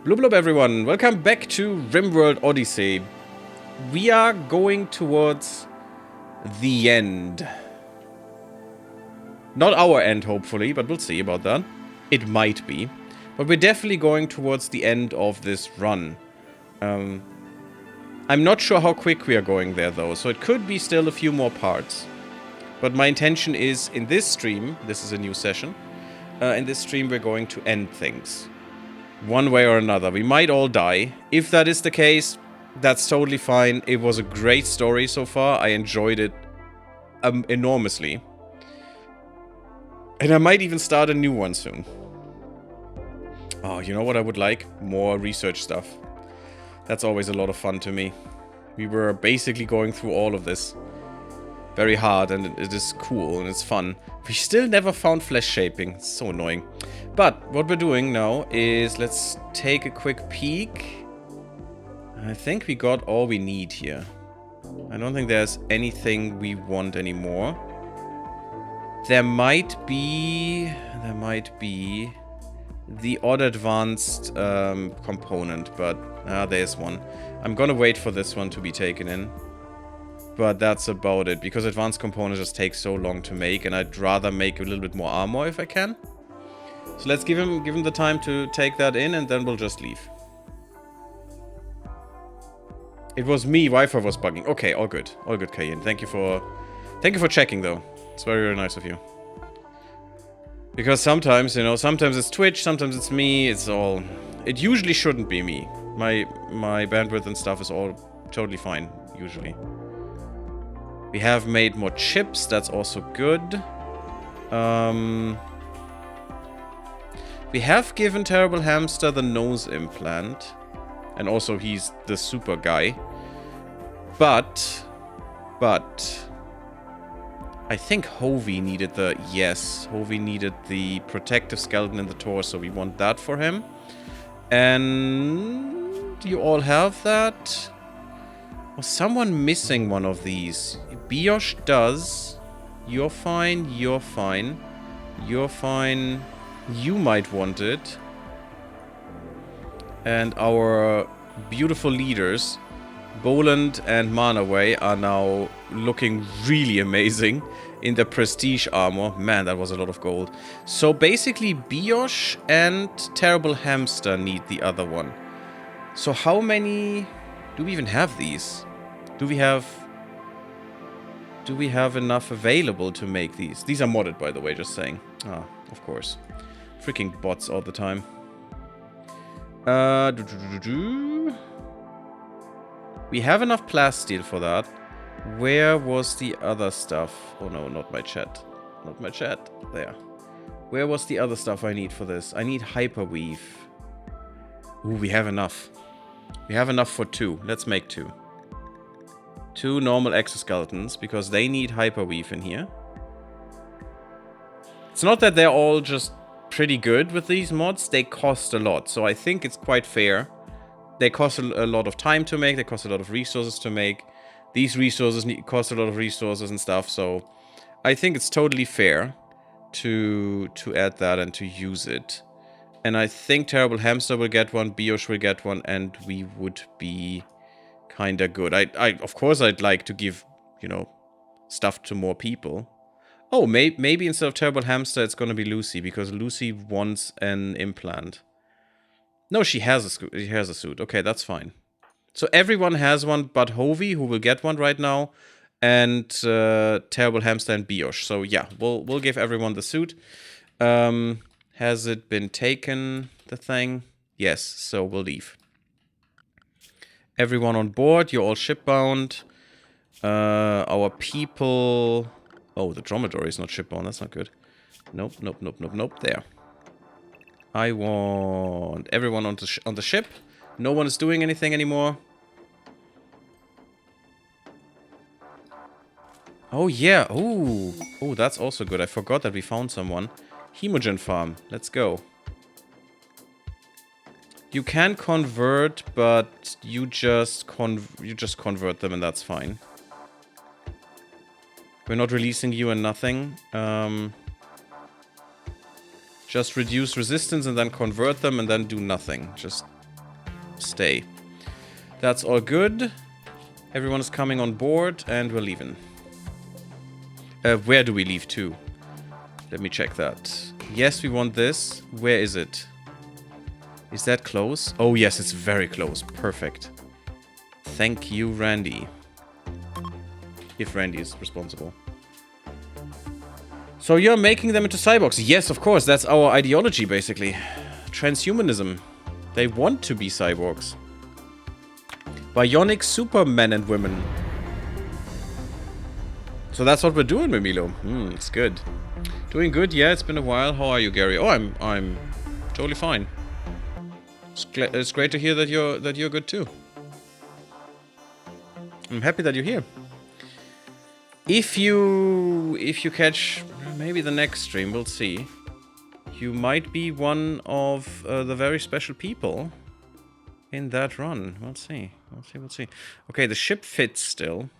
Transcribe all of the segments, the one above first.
Blub blub everyone, welcome back to RimWorld Odyssey. We are going towards the end. Not our end, hopefully, but we'll see about that. It might be. But we're definitely going towards the end of this run. I'm not sure how quick we are going there, though, so it could be still a few more parts. But my intention is, in this stream, this is a new session, in this stream we're going to end things. One way or another. We might all die. If that is the case, that's totally fine. It was a great story so far. I enjoyed it enormously. And I might even start a new one soon. Oh, you know what I would like? More research stuff. That's always a lot of fun to me. We were basically going through all of this very hard, and it is cool and it's fun. We still never found flesh shaping. It's so annoying. But what we're doing now is let's take a quick peek. I think we got all we need here. I don't think there's anything we want anymore. There might be the odd advanced component, but there's one. I'm gonna wait for this one to be taken in. But that's about it, because advanced components just take so long to make, and I'd rather make a little bit more armor if I can. So let's give him the time to take that in, and then we'll just leave. It was me, Wi-Fi was bugging. Okay, all good, Kayin. Thank you for checking, though. It's very, very nice of you. Because sometimes, you know, sometimes it's Twitch, sometimes it's me. It usually shouldn't be me. My bandwidth and stuff is all totally fine usually. We have made more chips, that's also good. We have given Terrible Hamster the nose implant. And also he's the super guy. But I think Hovey needed Hovey needed the protective skeleton in the torso. We want that for him. And you all have that? Was someone missing one of these? Biosh does. You're fine, you're fine. You're fine. You might want it. And our beautiful leaders, Boland and Manaway, are now looking really amazing in their prestige armor. Man, that was a lot of gold. So basically, Biosh and Terrible Hamster need the other one. So how many do we even have these? Do we have enough available to make these? These are modded, by the way, just saying. Ah, of course. Freaking bots all the time. We have enough plasteel for that. Where was the other stuff? Oh no, not my chat. Not my chat. There. Where was the other stuff I need for this? I need hyperweave. Ooh, we have enough. We have enough for 2. Let's make 2. 2 normal exoskeletons, because they need hyperweave in here. It's not that they're all just pretty good with these mods. They cost a lot, so I think it's quite fair. They cost a lot of time to make. They cost a lot of resources to make. These resources cost a lot of resources and stuff, so I think it's totally fair to add that and to use it. And I think Terrible Hamster will get one, Biosh will get one, and we would be kinda good. Of course I'd like to give, you know, stuff to more people. Oh, maybe instead of Terrible Hamster, it's gonna be Lucy, because Lucy wants an implant. No, she has a suit. Okay, that's fine. So everyone has one but Hovey, who will get one right now, and Terrible Hamster and Biosh. So yeah, we'll give everyone the suit. Has it been taken, the thing? Yes, so we'll leave. Everyone on board, you're all shipbound. Our people... Oh, the dromedary is not shipbound, that's not good. Nope, nope, nope, nope, nope, there. I want everyone on the ship. No one is doing anything anymore. Oh, yeah. Oh, that's also good. I forgot that we found someone. Hemogen farm. Let's go. You can convert, but you just convert them and that's fine. We're not releasing you and nothing. Just reduce resistance and then convert them and then do nothing. Just stay. That's all good. Everyone is coming on board, and we're leaving. Where do we leave to? Let me check that. Yes, we want this. Where is it? Is that close? Oh, yes, it's very close. Perfect. Thank you, Randy. If Randy is responsible. So you're making them into cyborgs. Yes, of course. That's our ideology, basically. Transhumanism. They want to be cyborgs. Bionic supermen and women. So that's what we're doing, Mimilo. It's good. Doing good? Yeah, it's been a while. How are you, Gary? Oh, I'm totally fine. It's great to hear that you're good too. I'm happy that you're here. If you catch maybe the next stream, we'll see. You might be one of the very special people in that run. We'll see. We'll see. Okay, the ship fits still.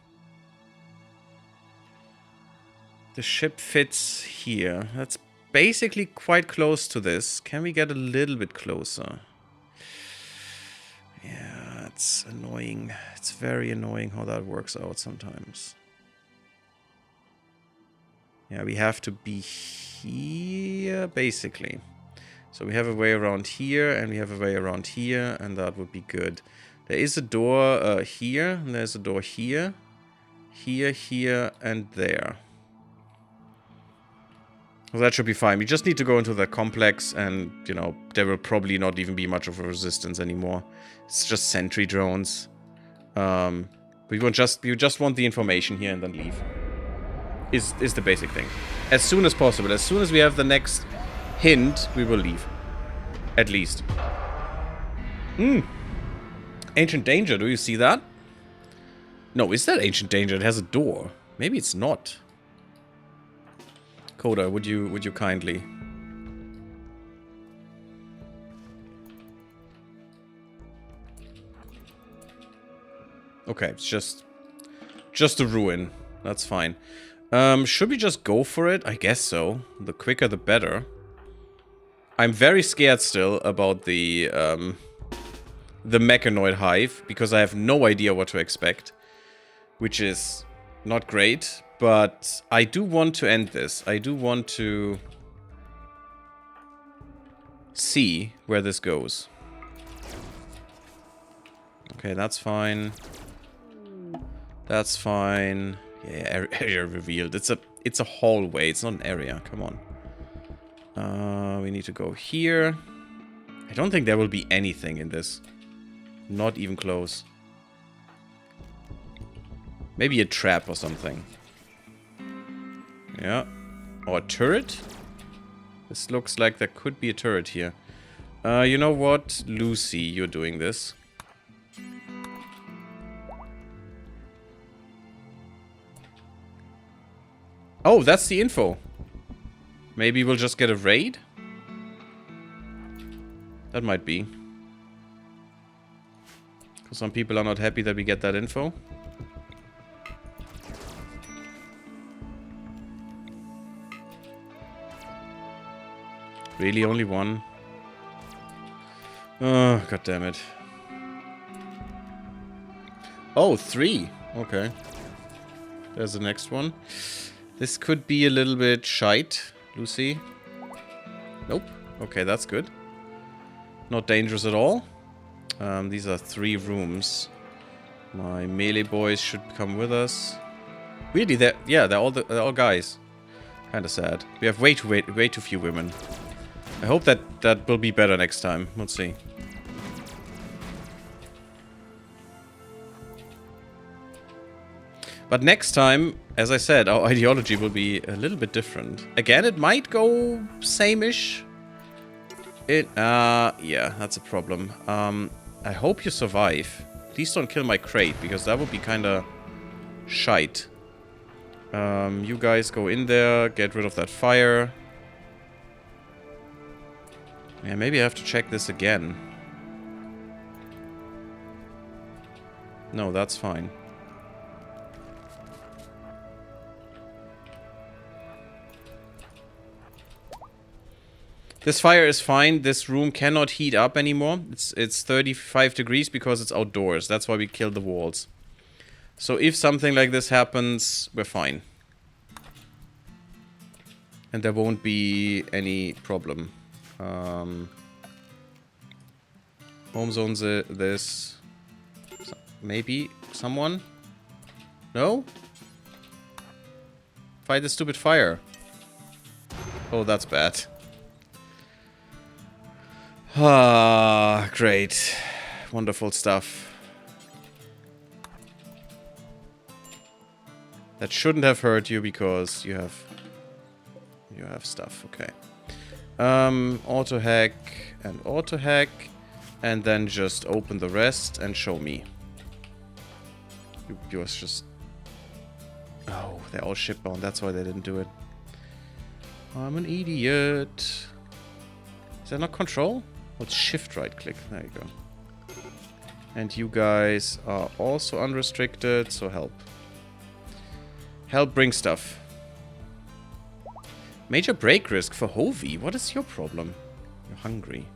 The ship fits here. That's basically quite close to this. Can we get a little bit closer? Yeah, it's annoying. It's very annoying how that works out sometimes. Yeah, we have to be here, basically. So we have a way around here, and we have a way around here, and that would be good. There is a door here, and there's a door here. Here, and there. Well, that should be fine. We just need to go into the complex, and, you know, there will probably not even be much of a resistance anymore. It's just sentry drones. We just want the information here and then leave. Is the basic thing. As soon as possible. As soon as we have the next hint, we will leave. At least. Ancient Danger, do you see that? No, is that Ancient Danger? It has a door. Maybe it's not. Coda, would you kindly? Okay, it's just a ruin. That's fine. Should we just go for it? I guess so. The quicker the better. I'm very scared still about the mechanoid hive, because I have no idea what to expect. Which is not great, but I do want to end this. I do want to see where this goes. Okay, that's fine. That's fine. Yeah, area revealed. It's a hallway. It's not an area. Come on. We need to go here. I don't think there will be anything in this. Not even close. Maybe a trap or something. Yeah. Or a turret? This looks like there could be a turret here. You know what? Lucy, you're doing this. Oh, that's the info. Maybe we'll just get a raid? That might be. Because some people are not happy that we get that info. Really, only one? Oh, god damn it. Oh, 3. Okay. There's the next one. This could be a little bit shite, Lucy. Nope. Okay, that's good. Not dangerous at all. These are 3 rooms. My melee boys should come with us. Really, they're all guys. Kinda sad. We have way too few women. I hope that will be better next time. We'll see. But next time, as I said, our ideology will be a little bit different. Again, it might go same-ish. Yeah, that's a problem. I hope you survive. Please don't kill my crate, because that would be kinda shite. You guys go in there, get rid of that fire. Yeah, maybe I have to check this again. No, that's fine. This fire is fine. This room cannot heat up anymore. It's 35 degrees because it's outdoors. That's why we killed the walls. So if something like this happens, we're fine. And there won't be any problem. Home zones this. Maybe someone? No? Fight the stupid fire. Oh, that's bad. Ah, great. Wonderful stuff. That shouldn't have hurt you because you have stuff. Okay. Auto hack and auto hack, and then just open the rest and show me. Yours just. Oh, they're all shipbound. That's why they didn't do it. I'm an idiot. Is that not control? Oh, it's shift right click. There you go. And you guys are also unrestricted, so help. Help bring stuff. Major break risk for Hovey. What is your problem? You're hungry.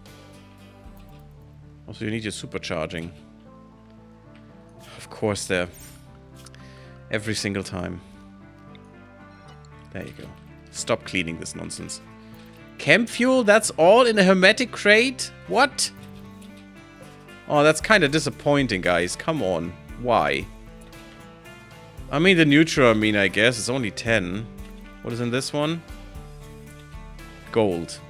Also, you need your supercharging. Of course, there. Every single time. There you go. Stop cleaning this nonsense. Camp fuel? That's all in a hermetic crate? What? Oh, that's kind of disappointing, guys. Come on. Why? I mean, the neutral, I guess. It's only 10. What is in this one? Gold.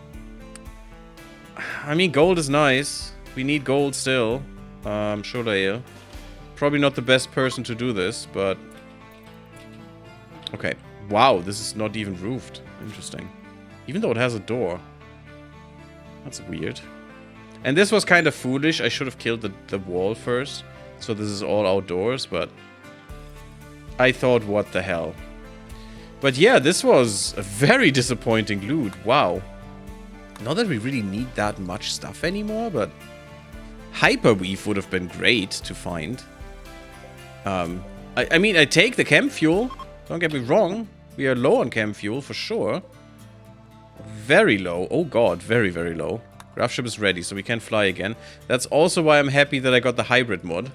I mean, gold is nice. We need gold still. Sure they are. Probably not the best person to do this, but... Okay. Wow, this is not even roofed. Interesting. Even though it has a door. That's weird. And this was kind of foolish. I should have killed the wall first. So this is all outdoors, but... I thought, what the hell. But yeah, this was a very disappointing loot. Wow. Not that we really need that much stuff anymore, but... Hyperweave would have been great to find. I mean, I take the chem fuel. Don't get me wrong. We are low on chem fuel, for sure. Very low. Oh god, very, very low. Graph ship is ready, so we can fly again. That's also why I'm happy that I got the hybrid mod.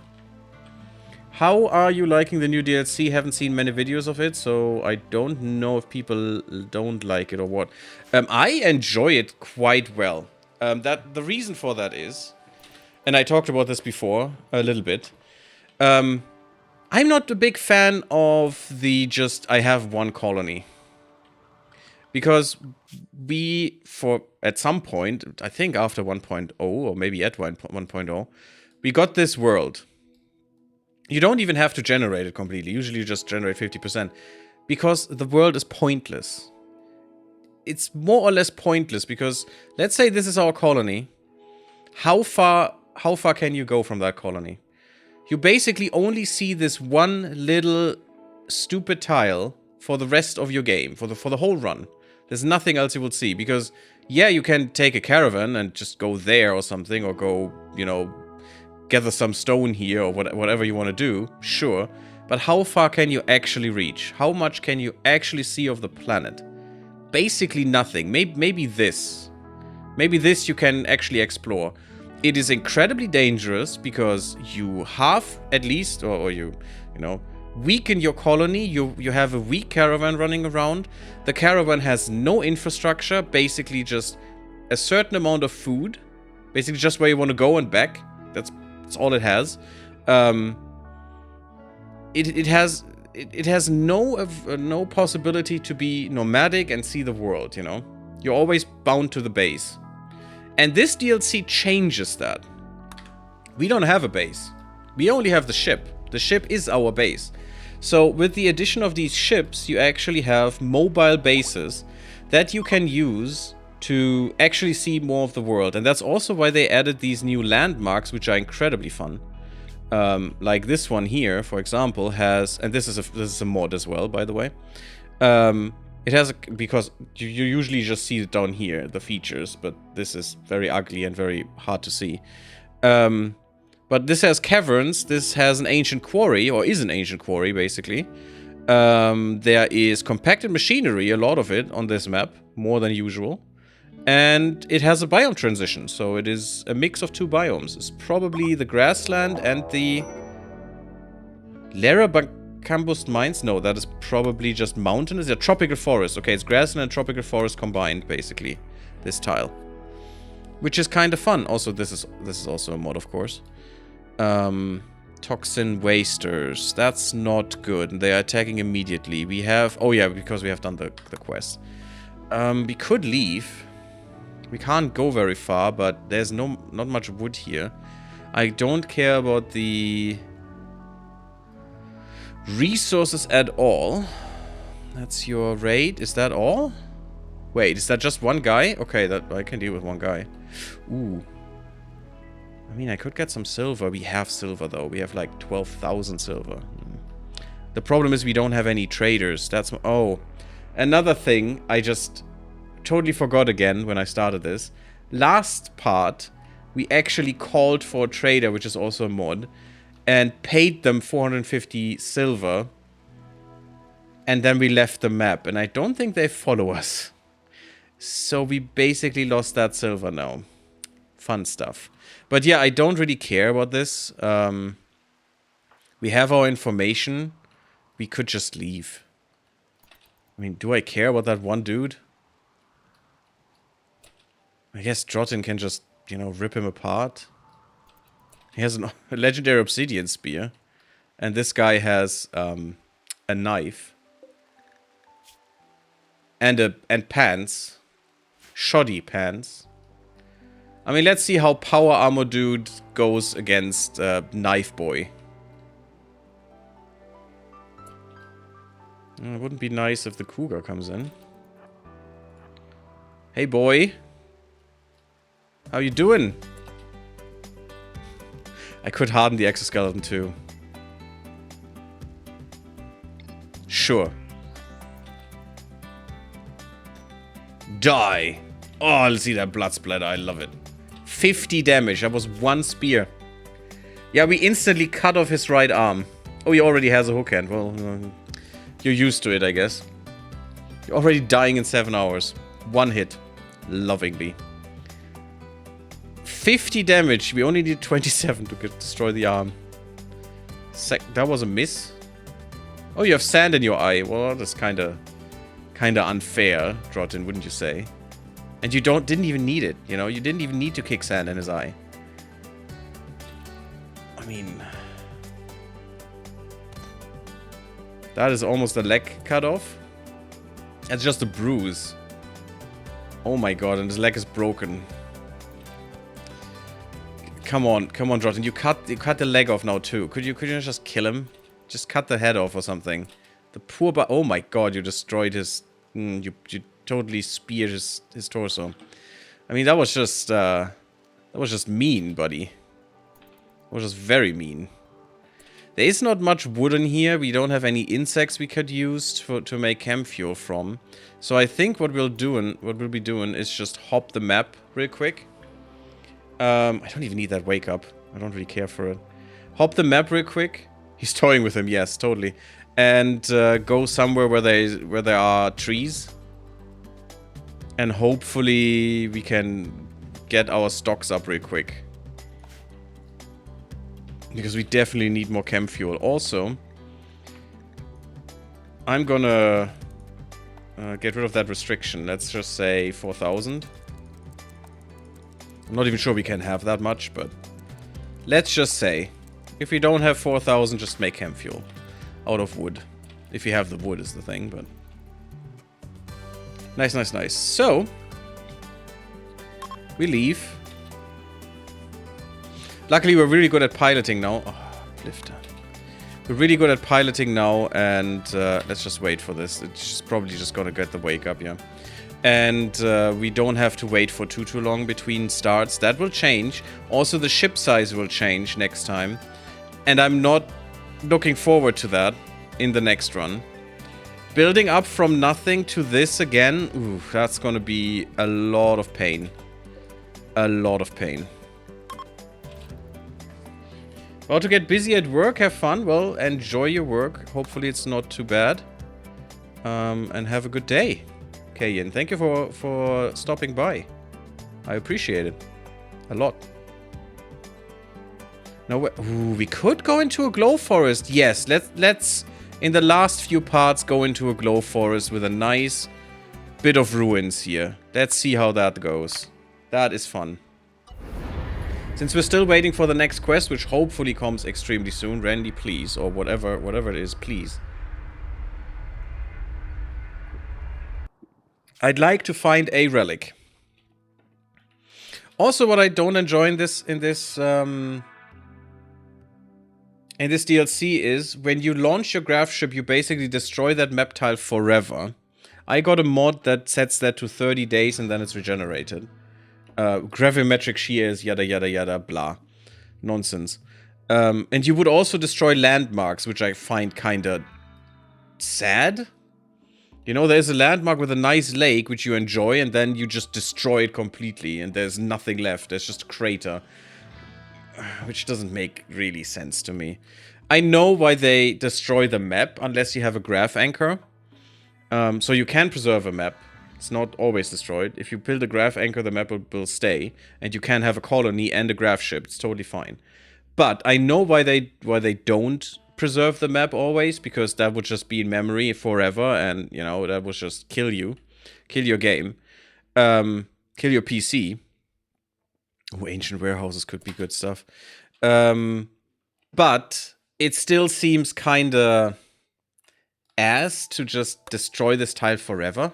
How are you liking the new DLC? Haven't seen many videos of it, so I don't know if people don't like it or what. I enjoy it quite well. The reason for that is, and I talked about this before a little bit. I'm not a big fan of the I have one colony. Because at some point, I think after 1.0, or maybe at 1.0, we got this world. You don't even have to generate it completely. Usually you just generate 50%. Because the world is pointless. It's more or less pointless because, let's say this is our colony. How far can you go from that colony? You basically only see this one little stupid tile for the rest of your game, for the whole run. There's nothing else you will see, because, yeah, you can take a caravan and just go there or something, or go, you know, gather some stone here, or whatever you want to do, sure. But how far can you actually reach? How much can you actually see of the planet? Basically nothing. Maybe this. Maybe this you can actually explore. It is incredibly dangerous, because you have, at least, or you know, weaken your colony. You have a weak caravan running around. The caravan has no infrastructure, basically just a certain amount of food, basically just where you want to go and back. That's all it has. It has no possibility to be nomadic and see the world, you know. You're always bound to the base. And this DLC changes that. We don't have a base. We only have the ship. The ship is our base. So with the addition of these ships, you actually have mobile bases that you can use to actually see more of the world. And that's also why they added these new landmarks, which are incredibly fun. Like this one here, for example, has, and this is a mod as well, by the way. It has because you usually just see it down here, the features, but this is very ugly and very hard to see. But this has caverns, this has an ancient quarry, or is an ancient quarry, basically. There is compacted machinery, a lot of it, on this map, more than usual. And it has a biome transition, so it is a mix of 2 biomes. It's probably the grassland and the Larabacambus mines. No, that is probably just mountainous. Yeah, tropical forest. Okay, it's grassland and tropical forest combined, basically. This tile, which is kind of fun. Also, this is also a mod, of course. Toxin wasters. That's not good. They are attacking immediately. We have... Oh yeah, because we have done the quest. We could leave. We can't go very far, but there's not much wood here. I don't care about the resources at all. That's your raid. Is that all? Wait, is that just one guy? Okay, that I can deal with one guy. Ooh. I mean, I could get some silver. We have silver, though. We have like 12,000 silver. The problem is we don't have any traders. That's... Oh. Another thing I just totally forgot again when I started this. Last part, we actually called for a trader, which is also a mod, and paid them 450 silver. And then we left the map. And I don't think they follow us. So we basically lost that silver now. Fun stuff. But yeah, I don't really care about this. We have our information. We could just leave. I mean, do I care about that one dude? I guess Drotin can just, you know, rip him apart. He has a legendary obsidian spear. And this guy has a knife. And pants. Shoddy pants. I mean, let's see how Power Armor Dude goes against Knife Boy. It wouldn't be nice if the Cougar comes in. Hey, boy. How you doing? I could harden the exoskeleton too. Sure. Die. Oh, I'll see that blood splatter. I love it. 50 damage. That was one spear. Yeah, we instantly cut off his right arm. Oh, he already has a hook hand. Well, you're used to it, I guess. You're already dying in 7 hours. One hit. Lovingly. 50 damage. We only need 27 to destroy the arm. That was a miss. Oh, you have sand in your eye. Well, that's kind of unfair, Drotin, wouldn't you say? And you didn't even need it, you know? You didn't even need to kick sand in his eye. I mean... That is almost a leg cut off. That's just a bruise. Oh my god, and his leg is broken. Come on, Drotin. You cut the leg off now too. Could you just kill him? Just cut the head off or something. The poor oh my god, you destroyed his... You totally speared his torso. I mean, that was just mean, buddy. That was just very mean. There is not much wood in here. We don't have any insects we could use to make chem fuel from. So I think what we'll be doing is just hop the map real quick. I don't even need that wake up. I don't really care for it. Hop the map real quick. He's toying with him, yes, totally. And go somewhere where there are trees. And hopefully we can get our stocks up real quick. Because we definitely need more chem fuel. Also, I'm gonna get rid of that restriction. Let's just say 4,000. I'm not even sure we can have that much, but let's just say, if we don't have 4,000, just make chem fuel out of wood. If you have the wood is the thing, but... Nice, nice, nice. So, we leave. Luckily, we're really good at piloting now. Oh, lifter. We're really good at piloting now, and let's just wait for this. It's probably just gonna get the wake up, yeah. And we don't have to wait for too long between starts. That will change. Also, the ship size will change next time. And I'm not looking forward to that in the next run. Building up from nothing to this again, ooh, that's gonna be a lot of pain. A lot of pain. About to get busy at work, have fun. Well, enjoy your work. Hopefully it's not too bad. And have a good day. Kayin. Thank you for stopping by. I appreciate it a lot. Now, ooh, we could go into a glow forest. Yes, let's in the last few parts go into a glow forest with a nice bit of ruins here. Let's see how that goes. That is fun. Since we're still waiting for the next quest, which hopefully comes extremely soon, Randy, please, or whatever it is, please. I'd like to find a relic. Also, what I don't enjoy in this DLC is when you launch your graph ship, you basically destroy that map tile forever. I got a mod that sets that to 30 days and then it's regenerated. Gravimetric shears, yada yada yada, blah. Nonsense. And you would also destroy landmarks, which I find kinda sad. You know, there's a landmark with a nice lake, which you enjoy, and then you just destroy it completely, and there's nothing left. There's just a crater. Which doesn't make really sense to me. I know why they destroy the map, unless you have a graph anchor. So you can preserve a map. It's not always destroyed. If you build a graph anchor, the map will stay. And you can have a colony and a graph ship. It's totally fine. But I know why they don't preserve the map always, because that would just be in memory forever, and you know, that would just kill you. Kill your game. Kill your PC. Oh, ancient warehouses could be good stuff. But it still seems kinda ass to just destroy this tile forever.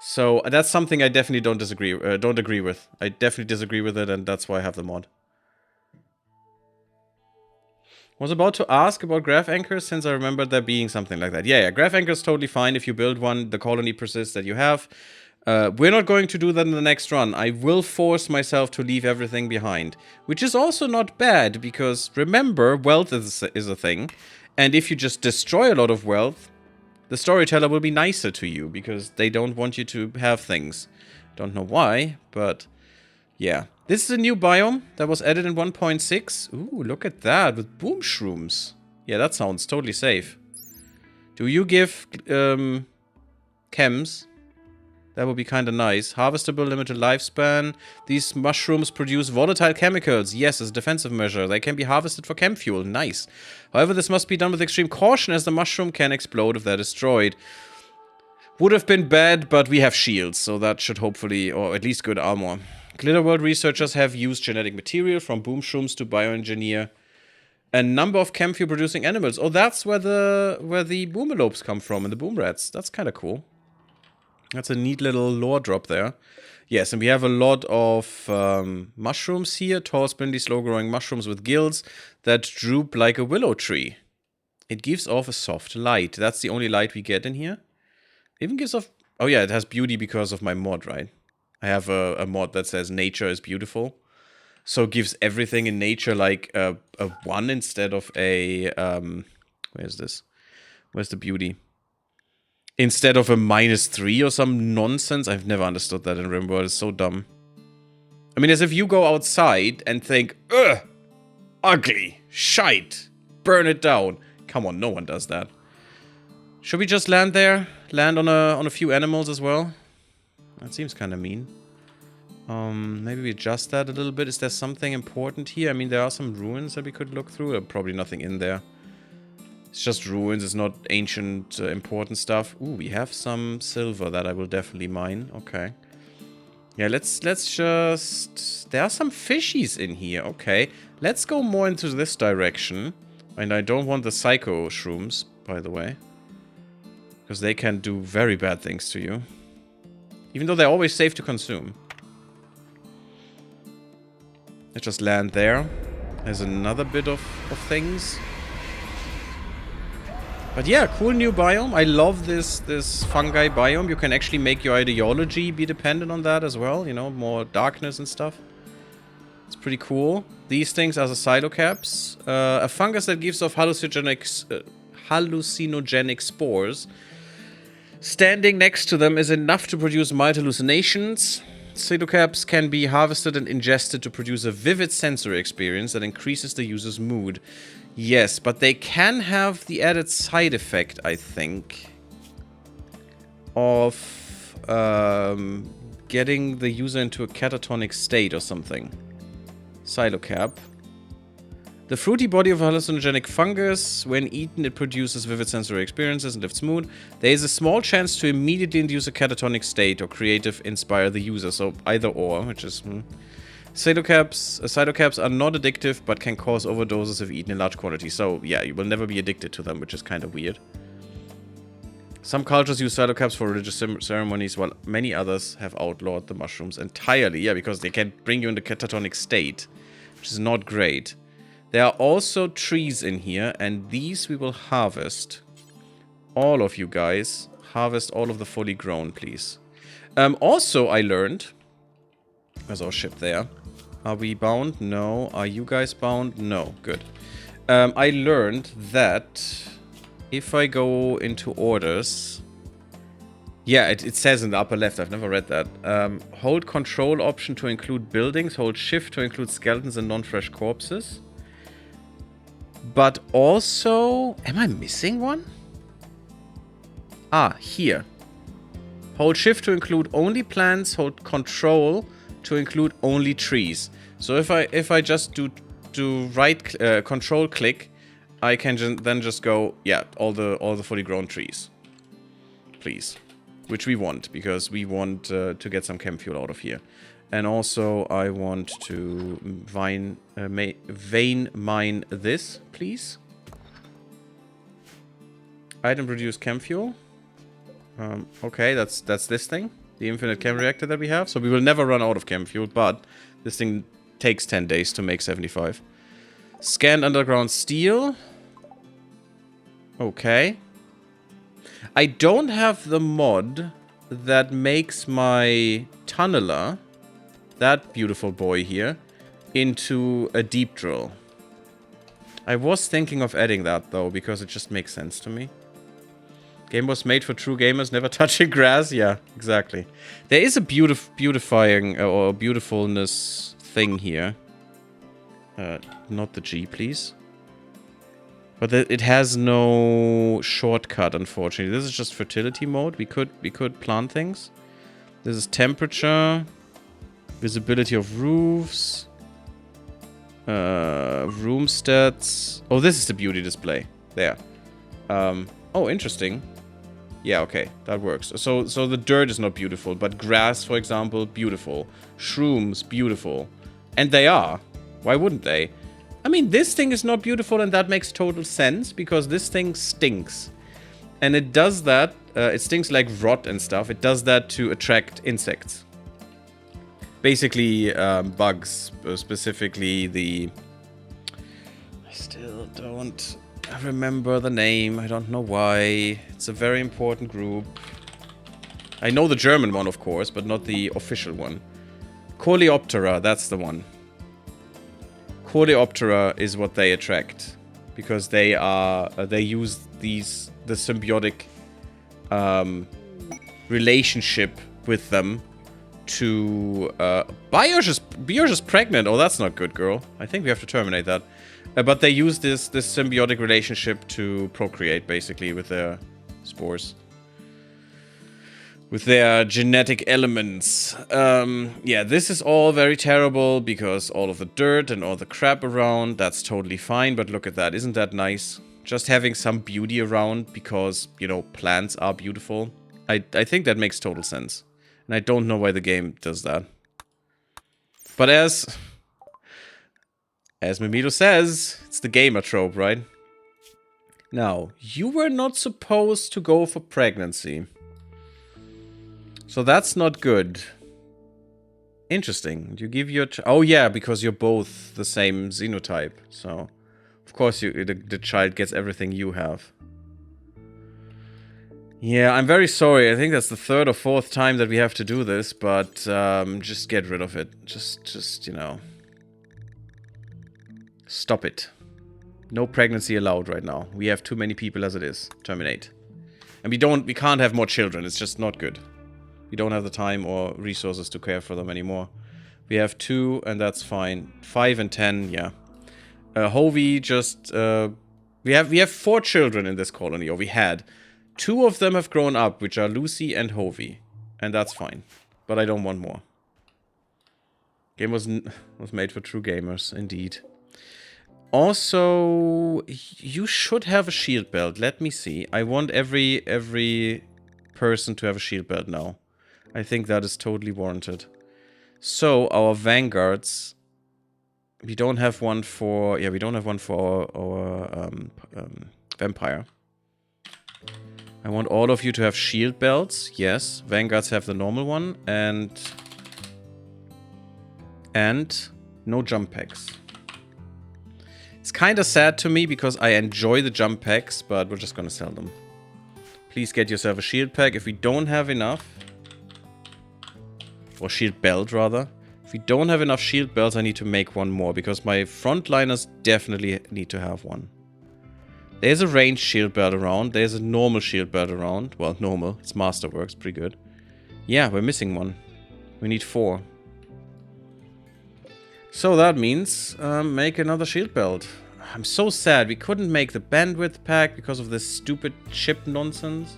So that's something I definitely don't agree with. I definitely disagree with it, and that's why I have the mod. Was about to ask about graph anchors, since I remember there being something like that. Yeah, graph anchors totally fine. If you build one, the colony persists that you have. We're not going to do that in the next run. I will force myself to leave everything behind. Which is also not bad, because remember, wealth is a thing. And if you just destroy a lot of wealth, the storyteller will be nicer to you, because they don't want you to have things. Don't know why, but yeah. This is a new biome that was added in 1.6. Ooh, look at that, with boom shrooms. Yeah, that sounds totally safe. Do you give chems? That would be kind of nice. Harvestable, limited lifespan. These mushrooms produce volatile chemicals. Yes, as a defensive measure. They can be harvested for chem fuel. Nice. However, this must be done with extreme caution, as the mushroom can explode if they're destroyed. Would have been bad, but we have shields, so that should hopefully, or at least good armor. Glitterworld researchers have used genetic material from boom shrooms to bioengineer a number of chem fuel producing animals. Oh, that's where the boomalopes come from, and the boom rats. That's kind of cool. That's a neat little lore drop there. Yes, and we have a lot of mushrooms here. Tall, spindly, slow-growing mushrooms with gills that droop like a willow tree. It gives off a soft light. That's the only light we get in here. It even gives off... Oh yeah, it has beauty because of my mod, right? I have a mod that says nature is beautiful. So it gives everything in nature like a 1 instead of a... where's this? Where's the beauty? Instead of a -3 or some nonsense. I've never understood that in RimWorld. It's so dumb. I mean, as if you go outside and think, ugh, ugly, shite, burn it down. Come on, no one does that. Should we just land there? Land on a few animals as well? That seems kind of mean. Maybe we adjust that a little bit. Is there something important here? I mean, there are some ruins that we could look through. Probably nothing in there. It's just ruins. It's not ancient important stuff. Ooh, we have some silver that I will definitely mine. Okay. Yeah, let's just... There are some fishies in here. Okay. Let's go more into this direction. And I don't want the psycho shrooms, by the way. Because they can do very bad things to you. Even though they're always safe to consume. Let's just land there. There's another bit of things. But yeah, cool new biome. I love this fungi biome. You can actually make your ideology be dependent on that as well. You know, more darkness and stuff. It's pretty cool. These things are the Silocaps. A fungus that gives off hallucinogenic spores. Standing next to them is enough to produce mild hallucinations. Silocaps can be harvested and ingested to produce a vivid sensory experience that increases the user's mood. Yes, but they can have the added side effect, I think, of getting the user into a catatonic state or something. Silocap. The fruity body of a hallucinogenic fungus. When eaten, it produces vivid sensory experiences and lifts mood. There is a small chance to immediately induce a catatonic state or creative inspire the user. So either or, which is... Cytocaps are not addictive, but can cause overdoses if eaten in large quantities. So, yeah, you will never be addicted to them, which is kind of weird. Some cultures use cytocaps for religious ceremonies, while many others have outlawed the mushrooms entirely. Yeah, because they can bring you into catatonic state, which is not great. There are also trees in here, and these we will harvest. All of you guys, harvest all of the fully grown, please. Also, I learned... Where's our ship there? Are we bound? No. Are you guys bound? No. Good. I learned that if I go into orders... Yeah, it says in the upper left. I've never read that. Hold control option to include buildings. Hold shift to include skeletons and non-fresh corpses. But also... Am I missing one? Ah, here. Hold shift to include only plants. Hold control to include only trees. So if I just do right control click, I can then just go, yeah, all the fully grown trees, please, which we want because we want to get some chem fuel out of here, and also I want to vein mine this, please. Item produce chem fuel. Okay, that's this thing. The infinite chem reactor that we have. So we will never run out of chem fuel, but this thing takes 10 days to make 75. Scanned underground steel. Okay. I don't have the mod that makes my tunneler, that beautiful boy here, into a deep drill. I was thinking of adding that, though, because it just makes sense to me. Game was made for true gamers, never touching grass. Yeah, exactly. There is a beautifying or beautifulness thing here. Not the G, please. But it has no shortcut, unfortunately. This is just fertility mode. We could plant things. This is temperature, visibility of roofs, room stats. Oh, this is the beauty display. There. Oh, interesting. Yeah, okay, that works. So the dirt is not beautiful, but grass, for example, beautiful. Shrooms, beautiful. And they are. Why wouldn't they? I mean, this thing is not beautiful, and that makes total sense, because this thing stinks. And it does that, it stinks like rot and stuff. It does that to attract insects. Basically, bugs, specifically the... I still don't... I remember the name. I don't know why. It's a very important group. I know the German one, of course, but not the official one. Coleoptera, that's the one. Coleoptera is what they attract, because they use the symbiotic relationship with them to Biosh is pregnant. Oh, that's not good, girl. I think we have to terminate that. But they use this symbiotic relationship to procreate, basically, with their spores. With their genetic elements. Yeah, this is all very terrible, because all of the dirt and all the crap around, that's totally fine, but look at that. Isn't that nice? Just having some beauty around, because, you know, plants are beautiful. I think that makes total sense. And I don't know why the game does that. But as Mimito says, it's the gamer trope, right? Now, you were not supposed to go for pregnancy. So that's not good. Interesting. You give your... oh yeah, because you're both the same xenotype. So, of course, the child gets everything you have. Yeah, I'm very sorry. I think that's the third or fourth time that we have to do this, but just get rid of it. Just, you know... stop it. No pregnancy allowed right now. We have too many people as it is. Terminate. And we can't have more children. It's just not good. We don't have the time or resources to care for them anymore. We have 2, and that's fine. 5 and 10, yeah. Hovey just... we have 4 children in this colony, or we had. 2 of them have grown up, which are Lucy and Hovey. And that's fine. But I don't want more. Game was made for true gamers, indeed. Also, you should have a shield belt. Let me see. I want every person to have a shield belt now. I think that is totally warranted. So, our vanguards... We don't have one for... Yeah, we don't have one for our vampire. I want all of you to have shield belts. Yes, vanguards have the normal one. And no jump packs. It's kind of sad to me because I enjoy the jump packs, but we're just gonna sell them. Please get yourself a shield pack. If we don't have enough... Or shield belt, rather. If we don't have enough shield belts, I need to make one more, because my frontliners definitely need to have one. There's a ranged shield belt around. There's a normal shield belt around. Well, normal. It's Masterworks. Pretty good. Yeah, we're missing one. We need 4. So that means make another shield belt. I'm so sad. We couldn't make the bandwidth pack because of this stupid chip nonsense.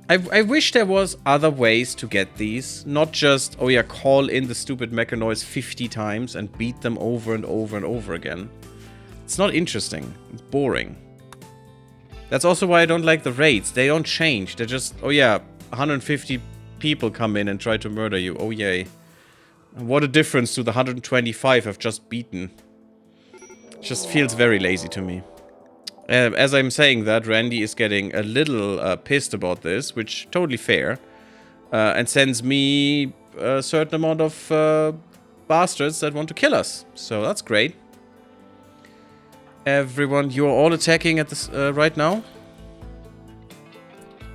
I wish there was other ways to get these. Not just, oh yeah, call in the stupid mechanoids 50 times and beat them over and over and over again. It's not interesting. It's boring. That's also why I don't like the raids. They don't change. They're just, oh yeah, 150 people come in and try to murder you. Oh yay. What a difference to the 125 I've just beaten. It just feels very lazy to me. As I'm saying that, Randy is getting a little pissed about this, which totally fair. And sends me a certain amount of bastards that want to kill us. So that's great. Everyone, you're all attacking at this right now?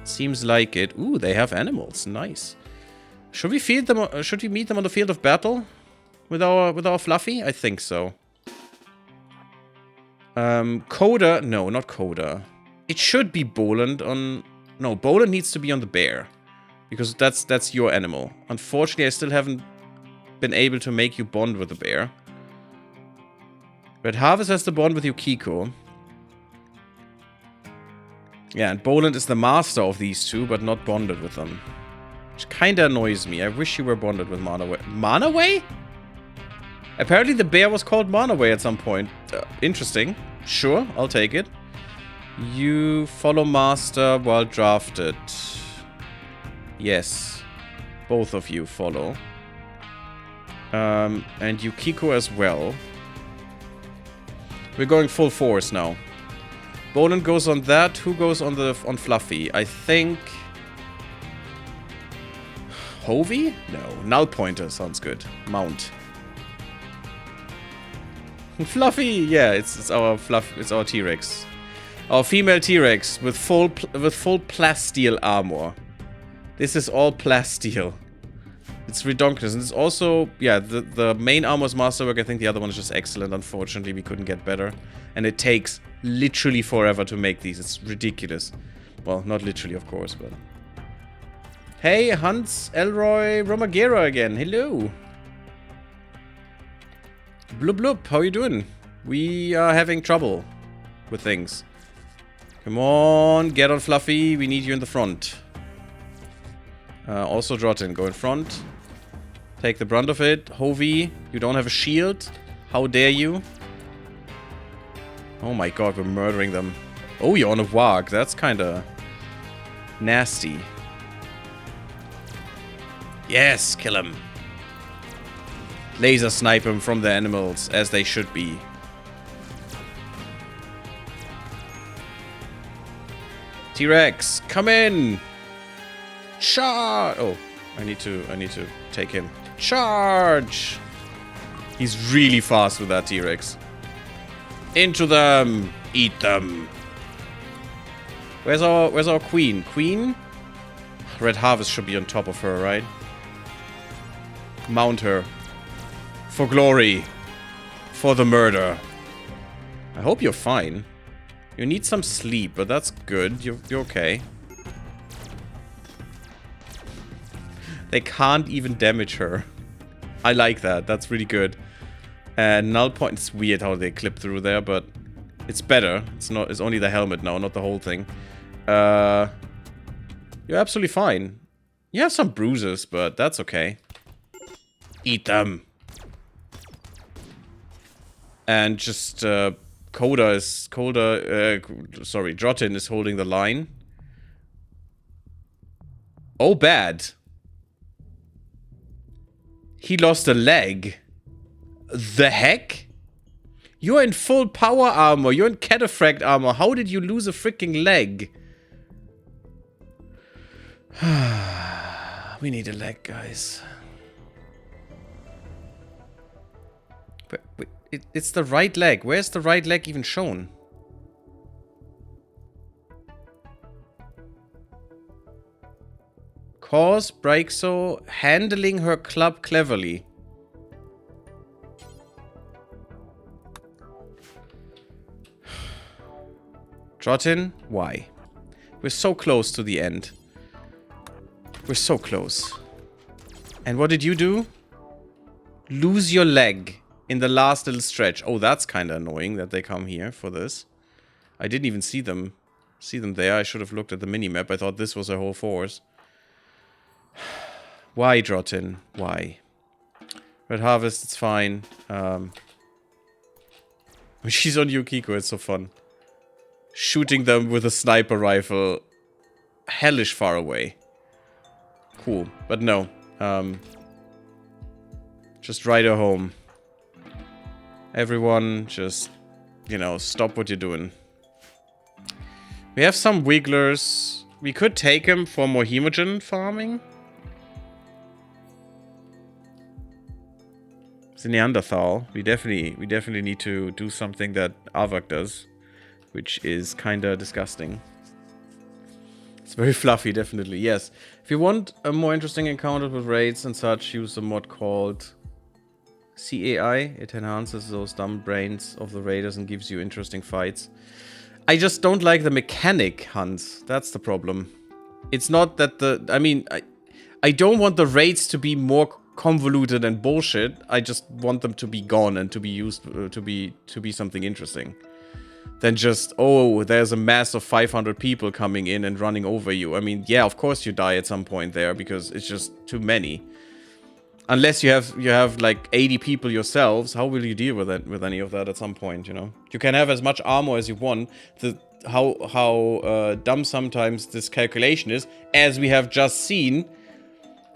Seems like it. Ooh, they have animals. Nice. Should we feed them? Should we meet them on the field of battle with our Fluffy? I think so. Coda. No, not Coda. It should be Boland on... No, Boland needs to be on the bear. Because that's your animal. Unfortunately, I still haven't been able to make you bond with the bear. Red Harvest has to bond with Yukiko. Yeah, and Boland is the master of these two, but not bonded with them. Which kinda annoys me. I wish you were bonded with Manaway. Manaway? Apparently the bear was called Manaway at some point. Interesting. Sure, I'll take it. You follow Master while drafted. Yes. Both of you follow. And Yukiko as well. We're going full force now. Boland goes on that. Who goes on Fluffy? I think... Hovey? No. Null Pointer sounds good. Mount. Fluffy! Yeah, it's our T-Rex. Our female T-Rex with full plasteel armor. This is all plasteel. It's redonkulous. And it's also, yeah, the main armor is Masterwork. I think the other one is just excellent. Unfortunately, we couldn't get better. And it takes literally forever to make these. It's ridiculous. Well, not literally, of course, but... Hey, Hans, Elroy, Romagera again. Hello. Blub blub, how you doing? We are having trouble with things. Come on, get on Fluffy. We need you in the front. Also, Drotin, go in front. Take the brunt of it. Hovey, you don't have a shield. How dare you? Oh my god, we're murdering them. Oh, you're on a Wag. That's kind of nasty. Yes, kill him. Laser snipe him from the animals, as they should be. T-Rex, come in! Charge! Oh, I need to take him. Charge! He's really fast with that T-Rex. Into them! Eat them! Where's our queen? Queen? Red Harvest should be on top of her, right? Mount her. For glory. For the murder. I hope you're fine. You need some sleep, but that's good. You're okay. They can't even damage her. I like that. That's really good. And null point. It's weird how they clip through there, but it's better. It's only the helmet now, not the whole thing. You're absolutely fine. You have some bruises, but that's okay. Eat them. And just, sorry, Drotin is holding the line. Oh, bad. He lost a leg. The heck? You're in full power armor. You're in cataphract armor. How did you lose a freaking leg? We need a leg, guys. But it's the right leg. Where's the right leg even shown? Cause Braixo handling her club cleverly. Drotin, why? We're so close to the end. We're so close. And what did you do? Lose your leg in the last little stretch. Oh, that's kind of annoying that they come here for this. I didn't even see them there. I should have looked at the minimap. I thought this was a whole force. Why, Drotin? Why? Red Harvest, it's fine. When she's on Yukiko, it's so fun. Shooting them with a sniper rifle hellish far away. Cool, but no. Just ride her home. Everyone, just, you know, stop what you're doing. We have some wigglers. We could take him for more hemogen farming. It's a Neanderthal. We definitely need to do something that Avak does, which is kinda disgusting. It's very fluffy, definitely, yes. If you want a more interesting encounter with raids and such, use a mod called CAI. It enhances those dumb brains of the raiders and gives you interesting fights. I just don't like the mechanic hunts. That's the problem. It's not that the... I mean, I don't want the raids to be more convoluted and bullshit. I just want them to be gone and to be used to be something interesting. Than just, oh, there's a mass of 500 people coming in and running over you. I mean, yeah, of course you die at some point there because it's just too many. Unless you have like 80 people yourselves, how will you deal with it, with any of that at some point, you know? You can have as much armor as you want. How dumb sometimes this calculation is, as we have just seen.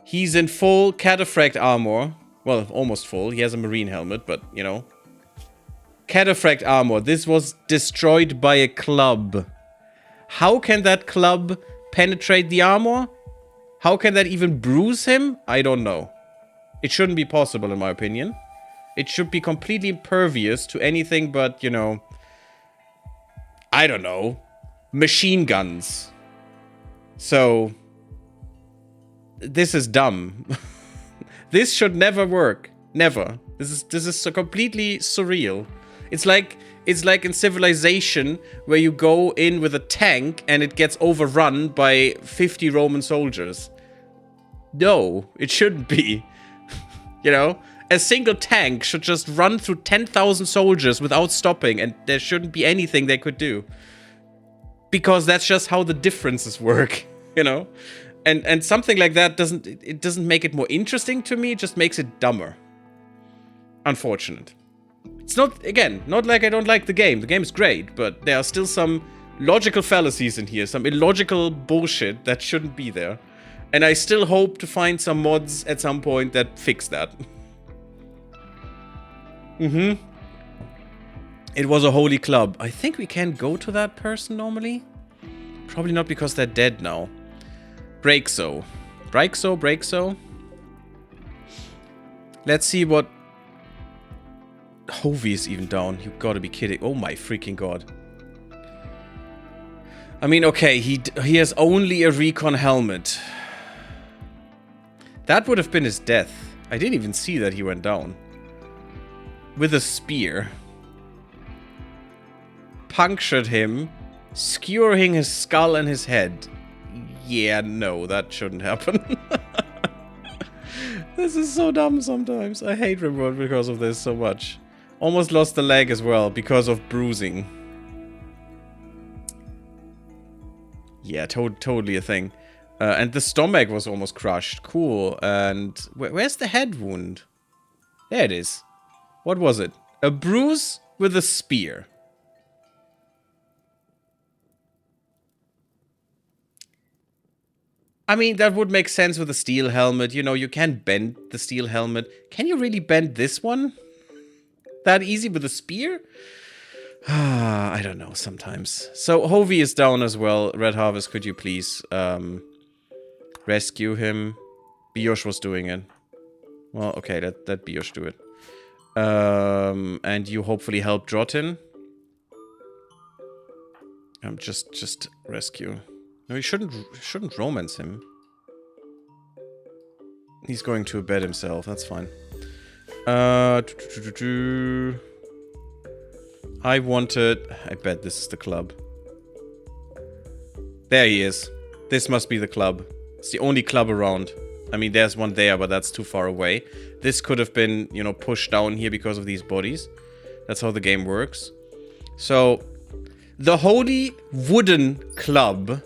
He's in full cataphract armor. Well, almost full. He has a marine helmet, but, you know. Cataphract armor. This was destroyed by a club. How can that club penetrate the armor? How can that even bruise him? I don't know. It shouldn't be possible, in my opinion. It should be completely impervious to anything but, you know... I don't know. Machine guns. So... This is dumb. This should never work. Never. This is so completely surreal. It's like in Civilization, where you go in with a tank and it gets overrun by 50 Roman soldiers. No, it shouldn't be. You know? A single tank should just run through 10,000 soldiers without stopping, and there shouldn't be anything they could do. Because that's just how the differences work, you know? And something like that doesn't make it more interesting to me, it just makes it dumber. Unfortunate. It's not, again, not like I don't like the game. The game is great, but there are still some logical fallacies in here, some illogical bullshit that shouldn't be there. And I still hope to find some mods at some point that fix that. It was a holy club. I think we can go to that person normally. Probably not because they're dead now. Braixo. Braixo. Let's see what... Hovey is even down. You gotta be kidding. Oh my freaking god. I mean, okay, he has only a recon helmet. That would have been his death. I didn't even see that he went down. With a spear. Punctured him, skewering his skull and his head. Yeah, no, that shouldn't happen. This is so dumb sometimes. I hate RimWorld because of this so much. Almost lost the leg as well because of bruising. Yeah, totally a thing. And the stomach was almost crushed. Cool. And where's the head wound? There it is. What was it? A bruise with a spear. I mean, that would make sense with a steel helmet. You know, you can bend the steel helmet. Can you really bend this one? That easy with a spear? I don't know, sometimes. So, Hovey is down as well. Red Harvest, could you please rescue him? Biosh was doing it. Well, okay, let Biosh do it. And you hopefully help Drotin. Just rescue. No, you shouldn't romance him. He's going to bed himself, that's fine. I bet this is the club. There he is. This must be the club. It's the only club around. I mean, there's one there, but that's too far away. This could have been, you know, pushed down here because of these bodies. That's how the game works. So, the holy wooden club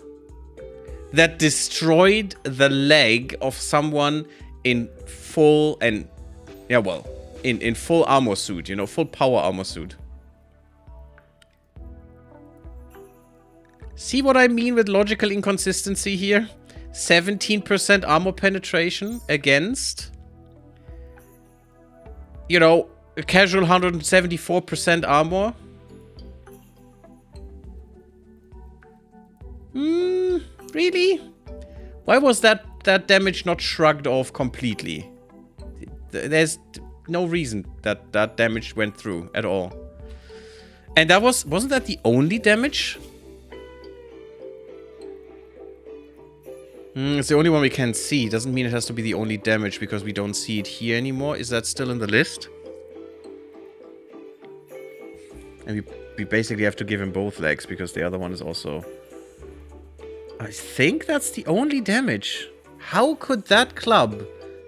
that destroyed the leg of someone in full and... Yeah, well, in full armor suit, you know, full power armor suit. See what I mean with logical inconsistency here? 17% armor penetration against... You know, a casual 174% armor. Really? Why was that damage not shrugged off completely? There's no reason that damage went through at all. And that wasn't that the only damage? It's the only one we can see. Doesn't mean it has to be the only damage because we don't see it here anymore. Is that still in the list? And we basically have to give him both legs because the other one is also... I think that's the only damage. How could that club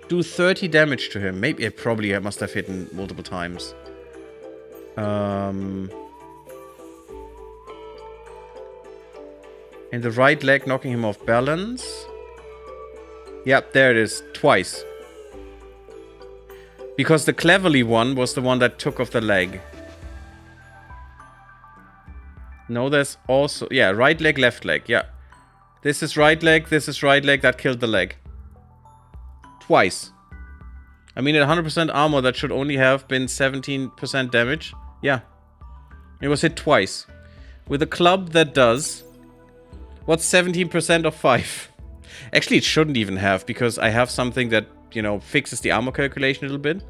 do 30 damage to him? Maybe it probably must have hit him multiple times. And the right leg knocking him off balance. Yep, there it is. Twice. Because the cleverly one was the one that took off the leg. No, there's also... Yeah, right leg, left leg. Yeah. This is right leg, this is right leg. That killed the leg. Twice. I mean, at 100% armor, that should only have been 17% damage. Yeah. It was hit twice. With a club that does... What's 17% of 5? Actually, it shouldn't even have, because I have something that, you know, fixes the armor calculation a little bit.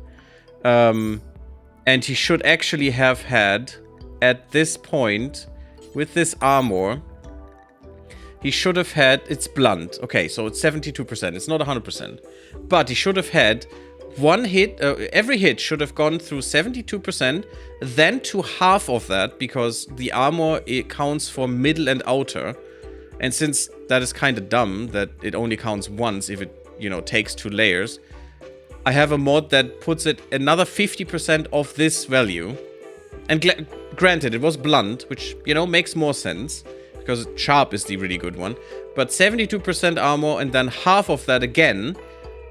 And he should actually have had, at this point, with this armor, he should have had... It's blunt. Okay, so it's 72%. It's not 100%. But he should have had one hit... every hit should have gone through 72%, then to half of that, because the armor, it counts for middle and outer. And since that is kind of dumb, that it only counts once if it, you know, takes 2 layers, I have a mod that puts it another 50% of this value. And granted, it was blunt, which, you know, makes more sense, because sharp is the really good one. But 72% armor, and then half of that again,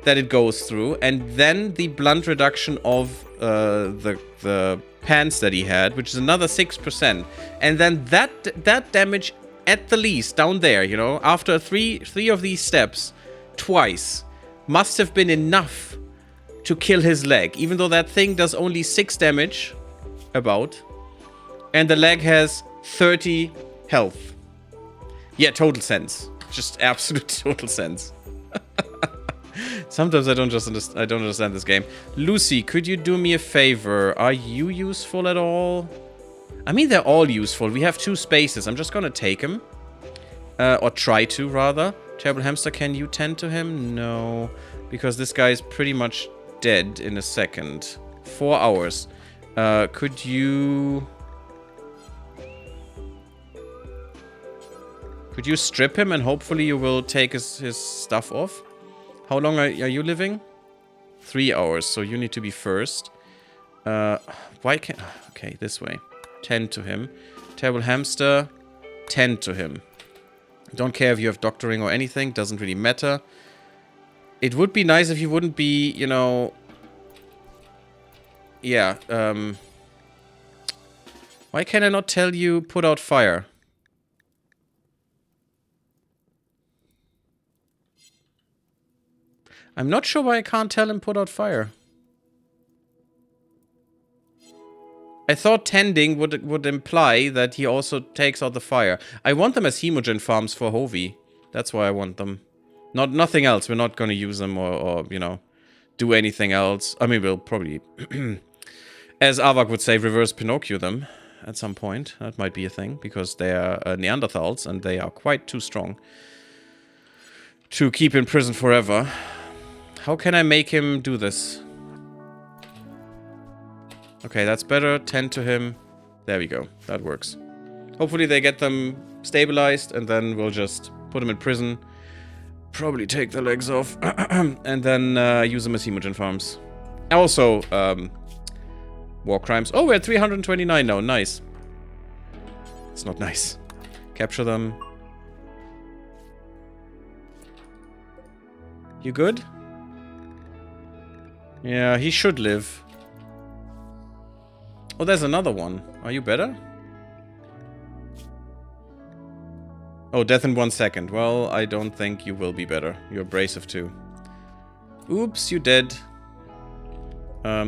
that it goes through, and then the blunt reduction of the pants that he had, which is another 6%. And then that damage... at the least, down there, you know, after three of these steps, twice, must have been enough to kill his leg. Even though that thing does only 6 damage, about, and the leg has 30 health. Yeah, total sense. Just absolute total sense. Sometimes I don't understand this game. Lucy, could you do me a favor? Are you useful at all? I mean, they're all useful. We have 2 spaces. I'm just gonna take him. Or try to, rather. Terrible Hamster, can you tend to him? No. Because this guy is pretty much dead in a second. 4 hours. Could you... Could you strip him and hopefully you will take his stuff off? How long are you living? 3 hours, so you need to be first. Why can't... Okay, this way. Tend to him. Terrible Hamster. Tend to him. Don't care if you have doctoring or anything. Doesn't really matter. It would be nice if you wouldn't be, you know... Yeah, why can I not tell you put out fire? I'm not sure why I can't tell him put out fire. I thought tending would imply that he also takes out the fire. I want them as hemogen farms for Hovey. That's why I want them. Nothing else. We're not going to use them or, you know, do anything else. I mean, we'll probably, as Avak would say, reverse Pinocchio them at some point. That might be a thing, because they are Neanderthals and they are quite too strong to keep in prison forever. How can I make him do this? Okay, that's better. Tend to him. There we go. That works. Hopefully they get them stabilized, and then we'll just put them in prison. Probably take their legs off. And then use them as hemogen farms. Also, war crimes. Oh, we're at 329 now. Nice. It's not nice. Capture them. You good? Yeah, he should live. Oh, there's another one. Are you better? Oh, death in 1 second. Well, I don't think you will be better. You're abrasive too. Oops, you dead.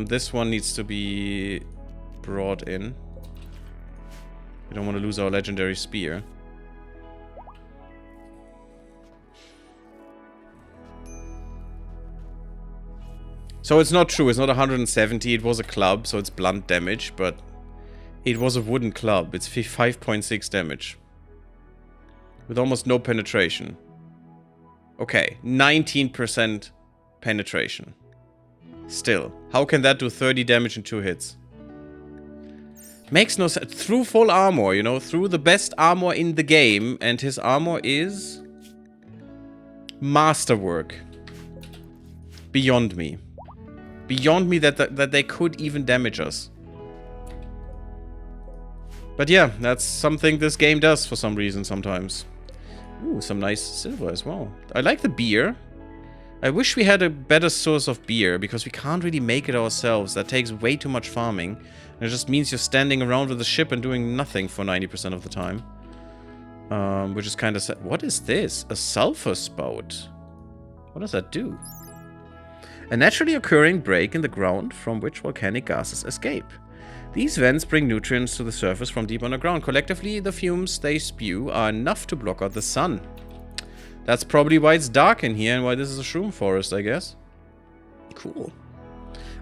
This one needs to be brought in. We don't want to lose our legendary spear. So it's not true, it's not 170, it was a club, so it's blunt damage, but it was a wooden club. It's 5.6 damage. With almost no penetration. Okay, 19% penetration. Still, how can that do 30 damage in 2 hits? Makes no sense. Through full armor, you know, through the best armor in the game, and his armor is... masterwork. Beyond me. Beyond me that they could even damage us. But yeah, that's something this game does for some reason sometimes. Ooh, some nice silver as well. I like the beer. I wish we had a better source of beer, because we can't really make it ourselves. That takes way too much farming. And it just means you're standing around with the ship and doing nothing for 90% of the time. Which is kind of sad. What is this? A sulfur spout. What does that do? A naturally occurring break in the ground from which volcanic gases escape. These vents bring nutrients to the surface from deep underground. Collectively, the fumes they spew are enough to block out the sun. That's probably why it's dark in here and why this is a shroom forest, I guess. Cool.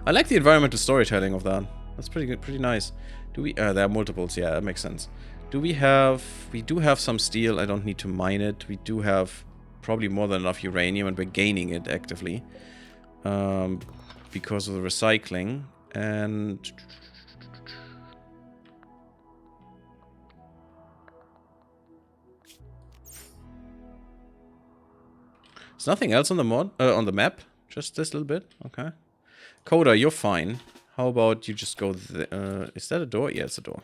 I like the environmental storytelling of that. That's pretty good, pretty nice. Do we... there are multiples, yeah, that makes sense. Do we have... We do have some steel, I don't need to mine it. We do have probably more than enough uranium, and we're gaining it actively. Because of the recycling. And... There's nothing else on the on the map? Just this little bit? Okay. Coda, you're fine. How about you just go is that a door? Yeah, it's a door.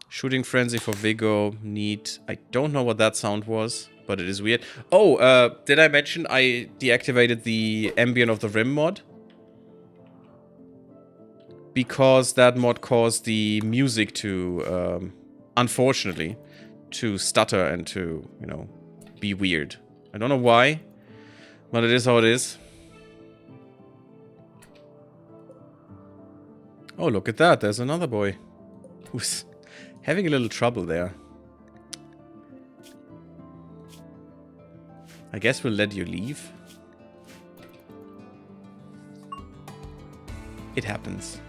Shooting Frenzy for Vigo. Neat. I don't know what that sound was, but it is weird. Oh, did I mention I deactivated the ambient of the Rim mod? Because that mod caused the music to, unfortunately, to stutter and to, you know, be weird. I don't know why, but it is how it is. Oh, look at that. There's another boy who's having a little trouble there. I guess we'll let you leave. It happens.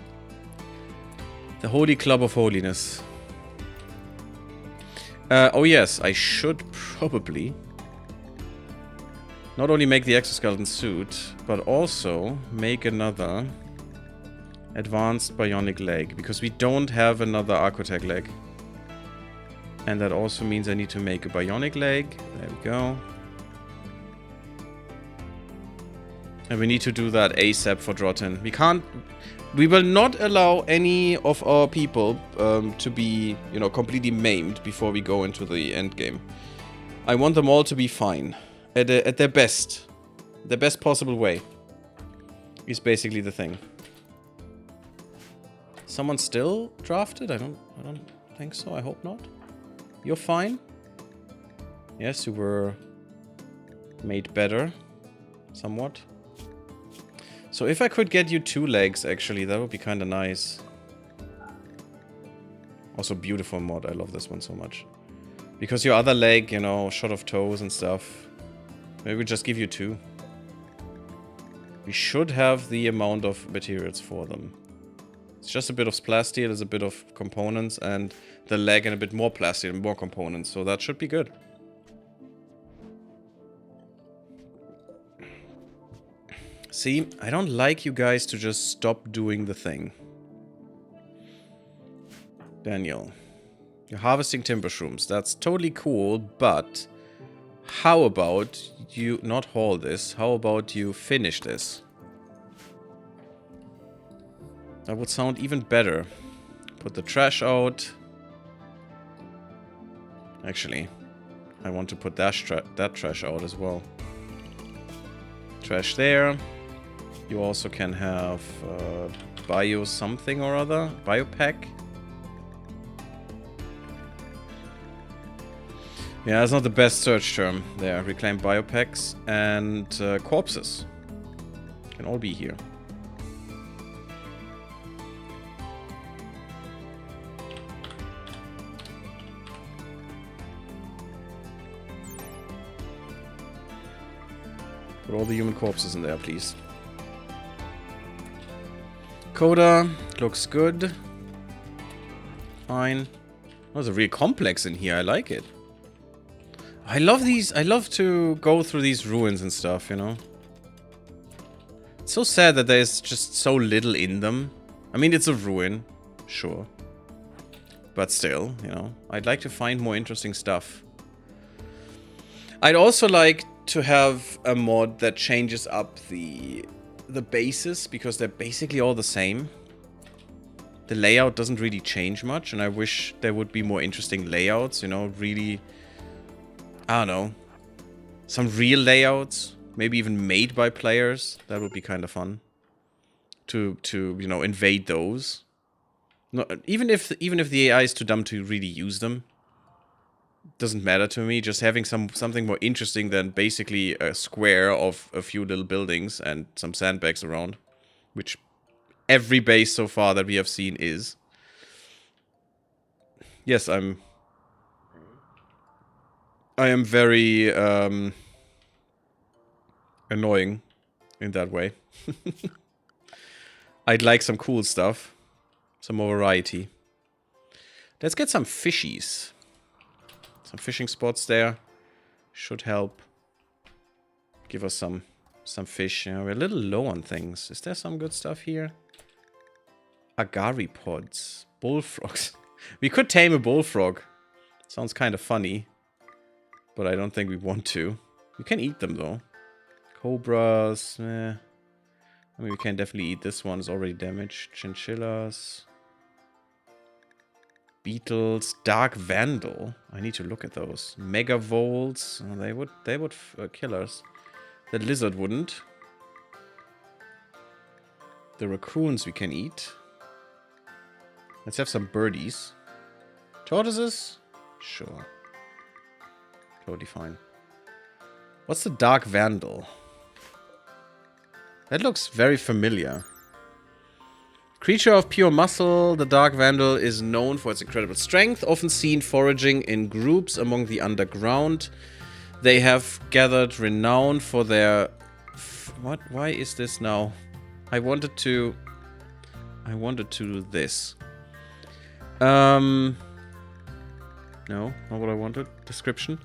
The Holy Club of Holiness. Oh yes, I should probably not only make the exoskeleton suit, but also make another advanced bionic leg, because we don't have another Architect leg. And that also means I need to make a bionic leg. There we go. And we need to do that ASAP for Drotin. We can't... We will not allow any of our people to be, you know, completely maimed before we go into the end game. I want them all to be fine. At their best. The best possible way. Is basically the thing. Someone still drafted? I don't think so. I hope not. You're fine? Yes, you were made better. Somewhat. So if I could get you 2 legs, actually, that would be kind of nice. Also, beautiful mod. I love this one so much. Because your other leg, you know, shot of toes and stuff. Maybe we just give you 2. We should have the amount of materials for them. It's just a bit of plasteel, there's a bit of components, and the leg and a bit more plasteel and more components. So that should be good. See, I don't like you guys to just stop doing the thing. Daniel. You're harvesting timber shrooms. That's totally cool, but how about you not haul this? How about you finish this? That would sound even better. Put the trash out. Actually, I want to put that trash out as well. Trash there. You also can have bio something or other. Biopack. Yeah, that's not the best search term there. Reclaimed biopacks and corpses. Can all be here. Put all the human corpses in there, please. Coda looks good. Fine. There's a real complex in here. I like it. I love these. I love to go through these ruins and stuff, you know. It's so sad that there's just so little in them. I mean, it's a ruin, sure. But still, you know, I'd like to find more interesting stuff. I'd also like to have a mod that changes up the bases, because they're basically all the same. The layout doesn't really change much, and I wish there would be more interesting layouts, you know, really, I don't know, some real layouts, maybe even made by players. That would be kind of fun to you know, invade those. No, even if the AI is too dumb to really use them, doesn't matter to me. Just having something more interesting than basically a square of a few little buildings and some sandbags around, which every base so far that we have seen is. Yes, I am very annoying in that way. I'd like some cool stuff, some more variety. Let's get some fishies. Some fishing spots there should help give us some fish. You know, we're a little low on things. Is there some good stuff here? Agari pods, bullfrogs. We could tame a bullfrog. Sounds kind of funny, but I don't think we want to. We can eat them though. Cobras. I mean, we can definitely eat this one. It's already damaged. Chinchillas. Beetles, Dark Vandal. I need to look at those. Megavoles. Oh, they would kill us. The lizard wouldn't. The raccoons we can eat. Let's have some birdies. Tortoises? Sure. Totally fine. What's the Dark Vandal? That looks very familiar. Creature of pure muscle, the Dark Vandal is known for its incredible strength, often seen foraging in groups among the underground. They have gathered renown for their... What? Why is this now? I wanted to do this. No, not what I wanted. Description.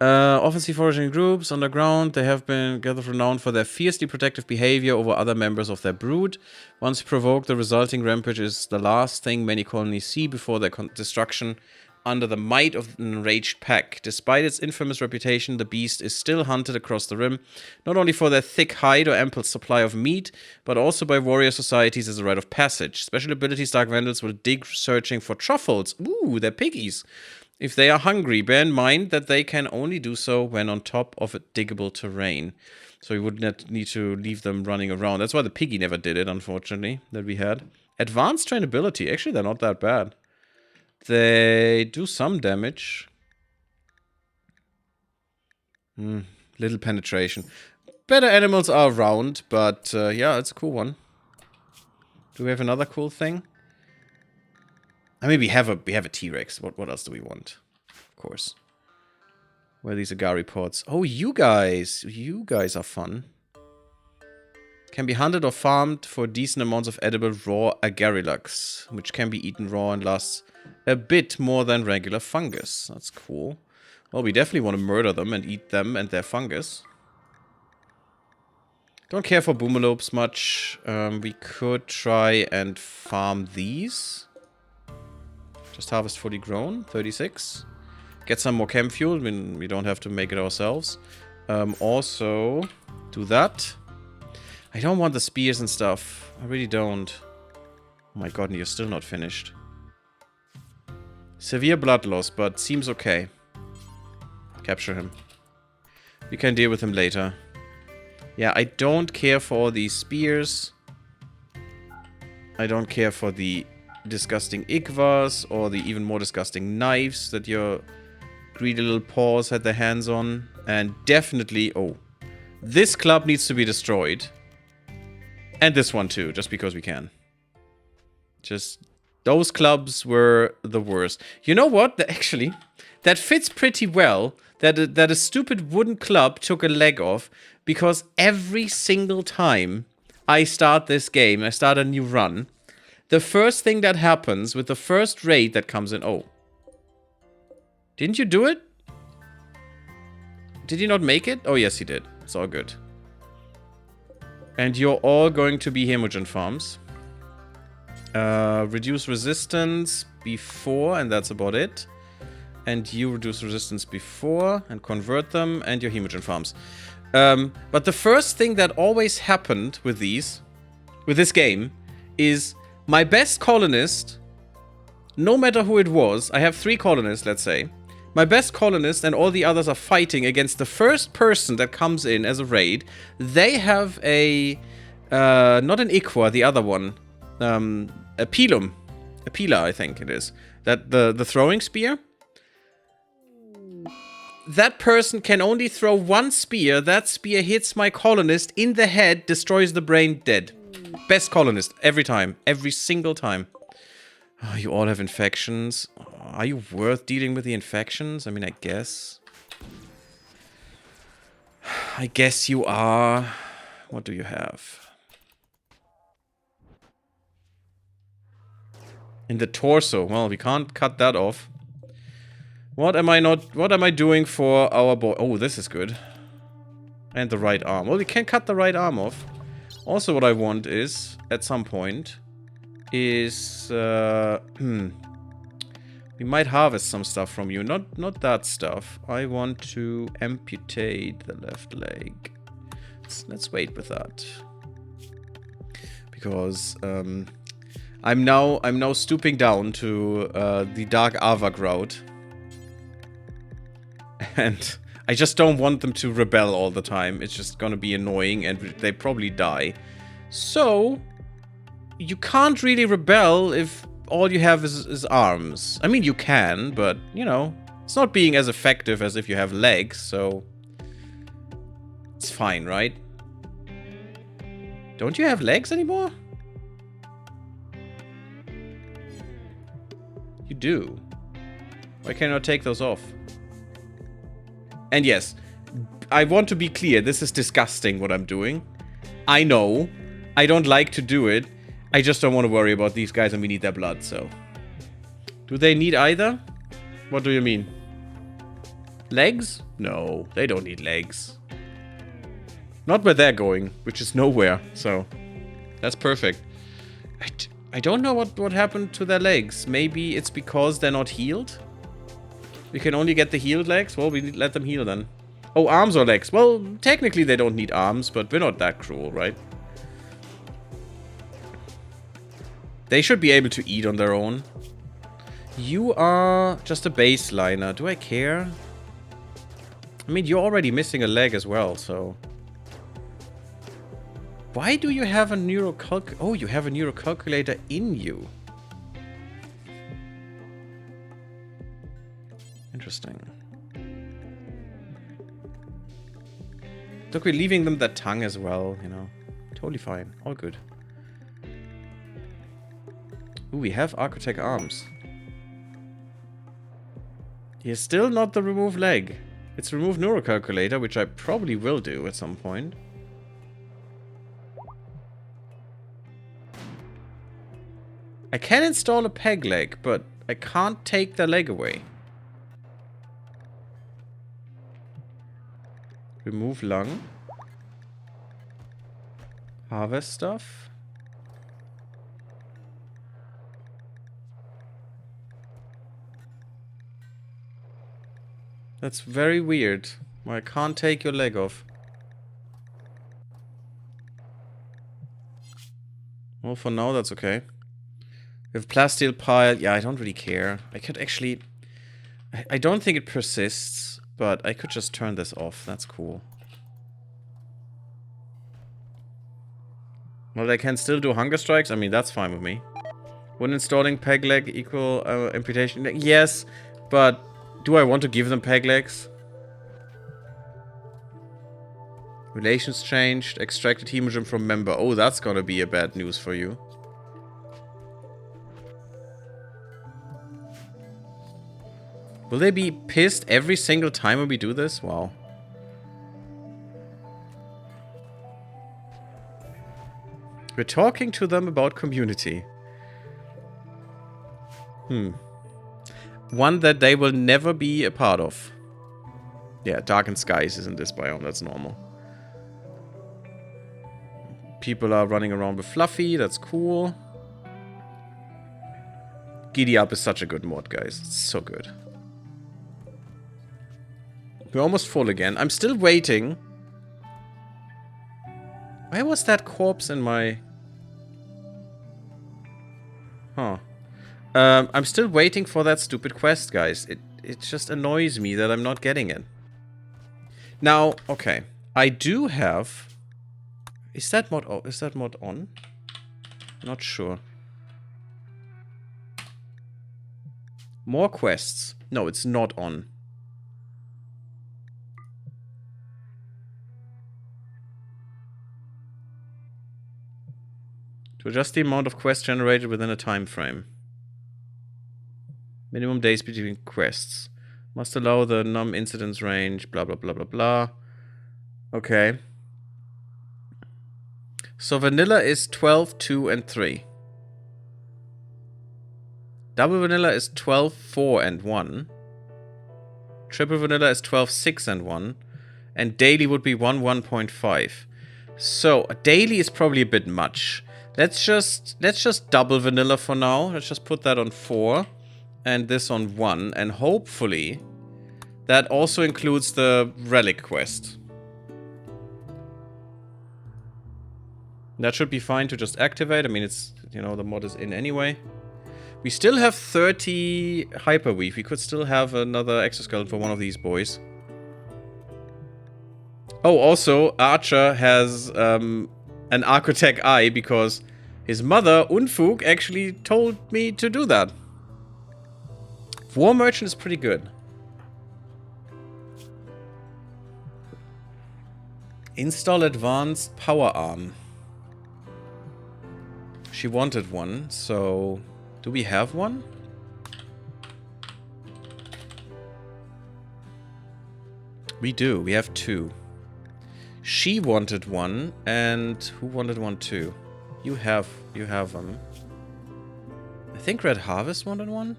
Often see foraging in groups underground. They have been gathered renowned for their fiercely protective behavior over other members of their brood. Once provoked, the resulting rampage is the last thing many colonies see before their destruction. under the might of an enraged pack. Despite its infamous reputation, the beast is still hunted across the rim, not only for their thick hide or ample supply of meat, but also by warrior societies as a rite of passage. Special abilities Dark Vandals will dig searching for truffles. Ooh, they're piggies. If they are hungry, bear in mind that they can only do so when on top of a diggable terrain. So you would not need to leave them running around. That's why the piggy never did it, unfortunately, that we had. Advanced trainability. Actually, they're not that bad. They do some damage. Little penetration. Better animals are around, but yeah, it's a cool one. Do we have another cool thing? I mean, we have a T-Rex. What else do we want? Of course. Where are these Agari pods? Oh, you guys. You guys are fun. Can be hunted or farmed for decent amounts of edible raw Agarylux, which can be eaten raw and lasts a bit more than regular fungus. That's cool. Well, we definitely want to murder them and eat them and their fungus. Don't care for boomalopes much. We could try and farm these. Just harvest fully grown, 36. Get some more chem fuel. I mean, we don't have to make it ourselves. Also, do that. I don't want the spears and stuff. I really don't. Oh my god, and you're still not finished. Severe blood loss, but seems okay. Capture him. We can deal with him later. Yeah, I don't care for all these spears. I don't care for the disgusting Igvas or the even more disgusting knives that your greedy little paws had their hands on. And definitely, oh, this club needs to be destroyed. And this one too, just because we can. Just, those clubs were the worst. You know what? Actually, that fits pretty well that a stupid wooden club took a leg off, because every single time I start this game, I start a new run, the first thing that happens with the first raid that comes in... Oh. Didn't you do it? Did you not make it? Oh, yes, he did. It's all good. And you're all going to be Hemogen farms. Reduce resistance before, and that's about it. And you reduce resistance before, and convert them, and your Hemogen farms. But the first thing that always happened with this game, is my best colonist, no matter who it was, I have 3 colonists, let's say. My best colonist and all the others are fighting against the first person that comes in as a raid. They have a... not an Iqua, the other one. A Pilum. A Pila, I think it is. That the throwing spear. That person can only throw 1 spear. That spear hits my colonist in the head, destroys the brain, dead. Best colonist, every time. Every single time. Oh, you all have infections. Are you worth dealing with the infections? I mean, I guess. I guess you are. What do you have? In the torso. Well, we can't cut that off. What am I doing for our boy? Oh, this is good. And the right arm. Well, we can cut the right arm off. Also, what I want is, at some point, is we might harvest some stuff from you. Not that stuff. I want to amputate the left leg. Let's wait with that. Because I'm now stooping down to the Dark Avak route. And I just don't want them to rebel all the time. It's just gonna be annoying and they probably die. So you can't really rebel if all you have is arms. I mean, you can, but, you know, it's not being as effective as if you have legs, so... It's fine, right? Don't you have legs anymore? You do. Why can't I take those off? And yes, I want to be clear, this is disgusting what I'm doing. I know. I don't like to do it. I just don't want to worry about these guys and we need their blood, so. Do they need either? What do you mean? Legs? No, they don't need legs. Not where they're going, which is nowhere, so. That's perfect. I don't know what happened to their legs. Maybe it's because they're not healed? We can only get the healed legs? Well, we let them heal then. Oh, arms or legs? Well, technically they don't need arms, but we're not that cruel, right? They should be able to eat on their own. You are just a baseliner. Do I care? I mean, you're already missing a leg as well, so... Why do you have a neurocalculator? Oh, you have a neurocalculator in you. Interesting. Look, we're leaving them that tongue as well, you know. Totally fine. All good. Ooh, we have Architect arms. He's still not the remove leg. It's remove neurocalculator, which I probably will do at some point. I can install a peg leg, but I can't take the leg away. Remove lung. Harvest stuff. That's very weird. I can't take your leg off. Well, for now, that's okay. We have plasteel pile. Yeah, I don't really care. I could actually... I don't think it persists, but I could just turn this off. That's cool. Well, I can still do hunger strikes. I mean, that's fine with me. When installing peg leg equal amputation leg? Yes, but do I want to give them peg legs? Relations changed. Extracted hemogen from member. Oh, that's gonna be a bad news for you. Will they be pissed every single time when we do this? Wow. We're talking to them about community. One that they will never be a part of. Yeah, darkened skies isn't this biome. That's normal. People are running around with Fluffy. That's cool. Giddy Up is such a good mod, guys. It's so good. We're almost full again. I'm still waiting. Where was that corpse in my... Huh. I'm still waiting for that stupid quest, guys. It just annoys me that I'm not getting it. Now, okay. I do have... Is that mod on? Not sure. More quests. No, it's not on. To adjust the amount of quests generated within a time frame. Minimum days between quests. Must allow the num incidence range, blah blah blah blah blah. Okay. So vanilla is 12, 2, and 3. Double vanilla is 12, 4, and 1. Triple vanilla is 12, 6, and 1. And daily would be 1, 1.5. So daily is probably a bit much. Let's just double vanilla for now. Let's just put that on 4 and this on 1, and hopefully that also includes the relic quest. That should be fine to just activate. I mean, it's, you know, the mod is in anyway. We still have 30 hyperweave. We could still have another exoskeleton for one of these boys. Oh, also, Archer has an Architect eye because his mother, Unfug, actually told me to do that. War Merchant is pretty good. Install advanced power arm. She wanted one, so do we have one? We do. We have 2. She wanted one, and who wanted one too? You have them. I think Red Harvest wanted one.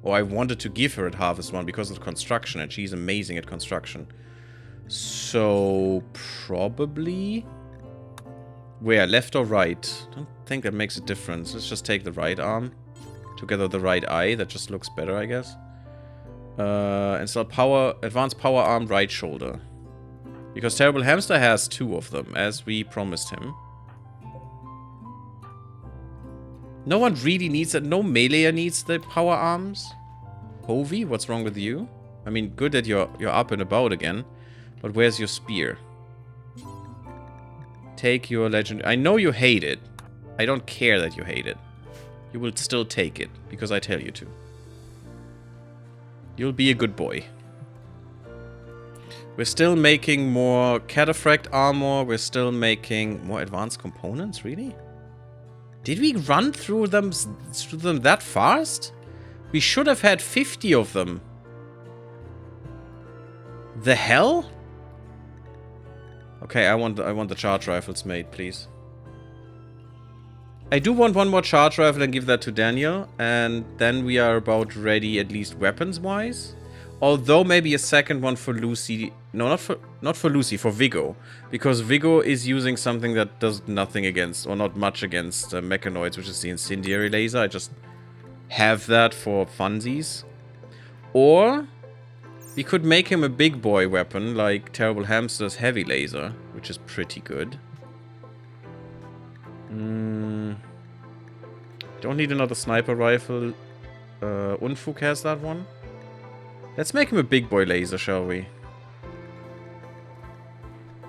Or I wanted to give her Red Harvest one because of construction, and she's amazing at construction. So probably where, left or right? I don't think that makes a difference. Let's just take the right arm. Together with the right eye. That just looks better, I guess. Install advanced power arm right shoulder. Because Terrible Hamster has 2 of them, as we promised him. No one really needs it. No meleeer needs the power arms. Hovey, what's wrong with you? I mean, good that you're up and about again. But where's your spear? Take your legend. I know you hate it. I don't care that you hate it. You will still take it, because I tell you to. You'll be a good boy. We're still making more cataphract armor. We're still making more advanced components, really? Did we run through them that fast? We should have had 50 of them. The hell? Okay, I want the charge rifles made, please. I do want one more charge rifle and give that to Daniel, and then we are about ready, at least weapons-wise. Although maybe a second one for Lucy. No, not for Lucy, for Viggo. Because Viggo is using something that does nothing against, or not much against mechanoids, which is the incendiary laser. I just have that for funsies. Or we could make him a big boy weapon, like Terrible Hamster's heavy laser, which is pretty good. Don't need another sniper rifle. Unfug has that one. Let's make him a big boy laser, shall we?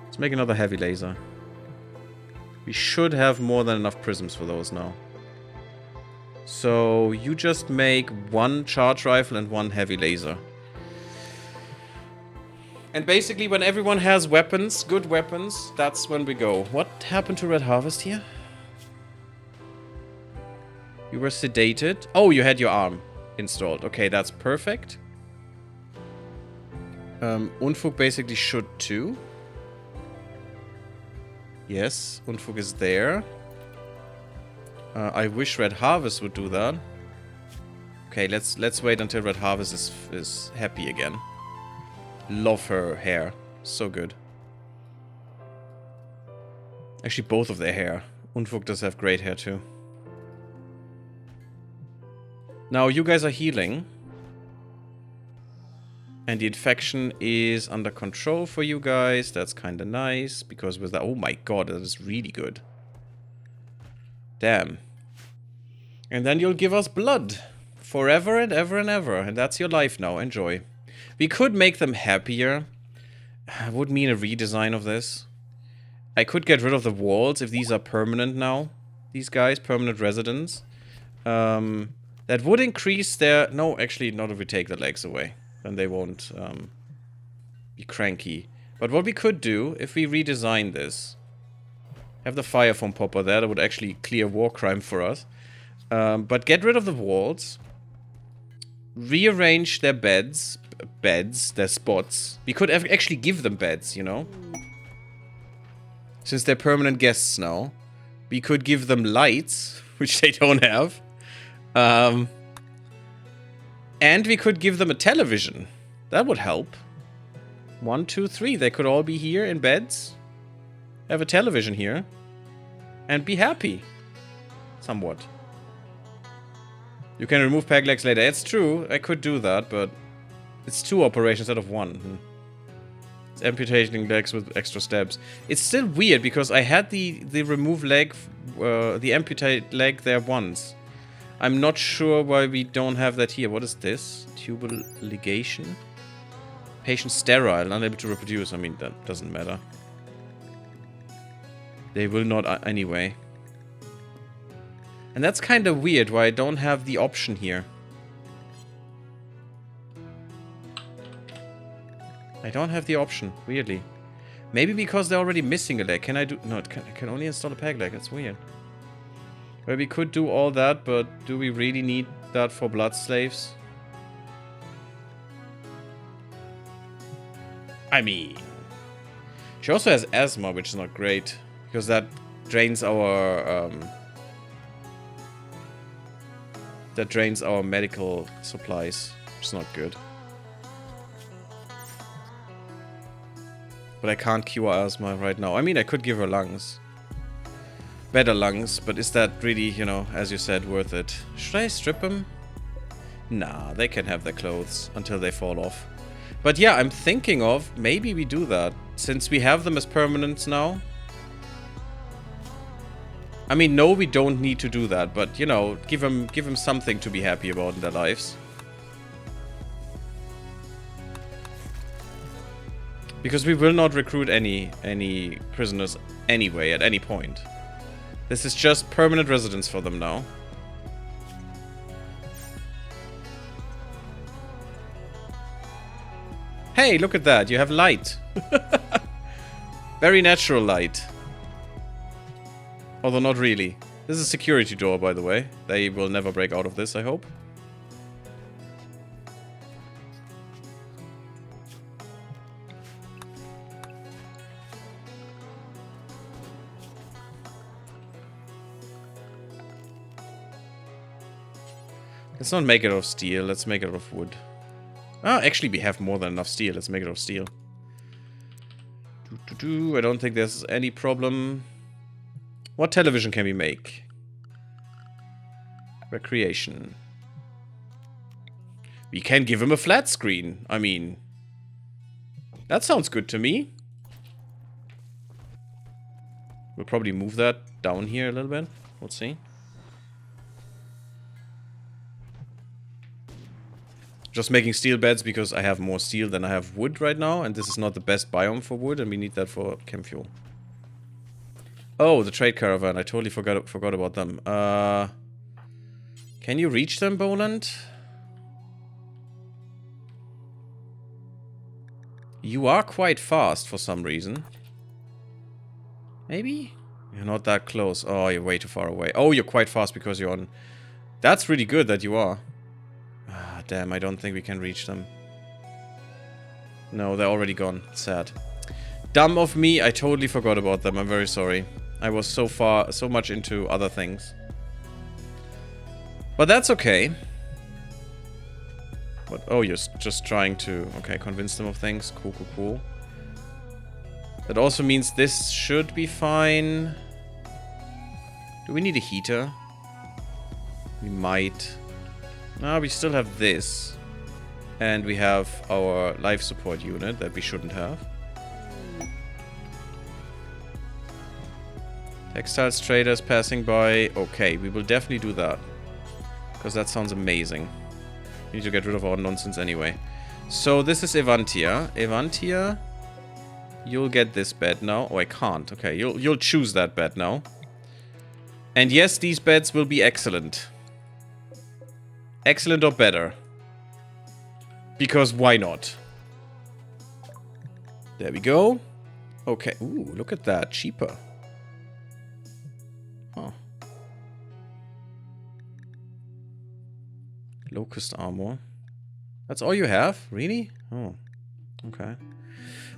Let's make another heavy laser. We should have more than enough prisms for those now. So you just make 1 charge rifle and 1 heavy laser. And basically when everyone has weapons, good weapons, that's when we go. What happened to Red Harvest here? You were sedated. Oh, you had your arm installed. Okay, that's perfect. Unfug basically should too. Yes, Unfug is there. I wish Red Harvest would do that. Okay, let's wait until Red Harvest is happy again. Love her hair. So good. Actually, both of their hair. Unfug does have great hair too. Now, you guys are healing. And the infection is under control for you guys. That's kind of nice. Because with that... Oh my god, that is really good. Damn. And then you'll give us blood. Forever and ever and ever. And that's your life now. Enjoy. We could make them happier. Would mean a redesign of this. I could get rid of the walls if these are permanent now. These guys, permanent residents. That would increase their... No, actually, not if we take the legs away. Then they won't be cranky. But what we could do, if we redesign this... Have the fire foam popper there. That would actually clear war crime for us. But get rid of the walls. Rearrange their beds. Their spots. We could actually give them beds, you know? Since they're permanent guests now. We could give them lights, which they don't have. And we could give them a television. That would help. 1, 2, 3. They could all be here in beds. Have a television here. And be happy. Somewhat. You can remove peg legs later. It's true. I could do that, but... It's 2 operations instead of 1. It's amputating legs with extra steps. It's still weird because I had the remove leg... the amputate leg there once. I'm not sure why we don't have that here. What is this? Tubal ligation? Patient sterile, unable to reproduce. I mean, that doesn't matter. They will not anyway. And that's kind of weird why I don't have the option here. I don't have the option, weirdly. Maybe because they're already missing a leg. Can I do... No, I can only install a peg leg. That's weird. Well, we could do all that, but do we really need that for blood slaves? I mean... She also has asthma, which is not great. Because that drains our... that drains our medical supplies. Which is not good. But I can't cure asthma right now. I mean, I could give her lungs. better lungs, but is that really, you know, as you said, worth it? Should I strip them? Nah, they can have their clothes until they fall off. But yeah, I'm thinking of maybe we do that, since we have them as permanents now. I mean, no, we don't need to do that, but, you know, give them something to be happy about in their lives. Because we will not recruit any prisoners anyway, at any point. This is just permanent residence for them now. Hey, look at that. You have light. Very natural light. Although not really. This is a security door, by the way. They will never break out of this, I hope. Let's not make it out of steel. Let's make it out of wood. Ah, actually, we have more than enough steel. Let's make it out of steel. I don't think there's any problem. What television can we make? Recreation. We can give him a flat screen. I mean, that sounds good to me. We'll probably move that down here a little bit. We'll see. Just making steel beds because I have more steel than I have wood right now, and this is not the best biome for wood, and we need that for chem fuel. Oh, the trade caravan. I totally forgot about them. Can you reach them, Boland? You are quite fast for some reason. Maybe? You're not that close. Oh, you're way too far away. Oh, you're quite fast because you're on... That's really good that you are. Ah, damn, I don't think we can reach them. No, they're already gone. Sad. Dumb of me, I totally forgot about them. I'm very sorry. I was so much into other things. But that's okay. What? Oh, you're just trying to, okay, convince them of things. Cool, cool, cool. That also means this should be fine. Do we need a heater? We might. No, we still have this. And we have our life support unit that we shouldn't have. Textiles traders passing by. Okay, we will definitely do that. Because that sounds amazing. We need to get rid of our nonsense anyway. So this is Evantia. Evantia, you'll get this bed now. Oh, I can't. Okay, you'll choose that bed now. And yes, these beds will be excellent. Excellent or better. Because why not? There we go. Okay. Ooh, look at that. Cheaper. Huh. Locust armor. That's all you have? Really? Oh. Okay.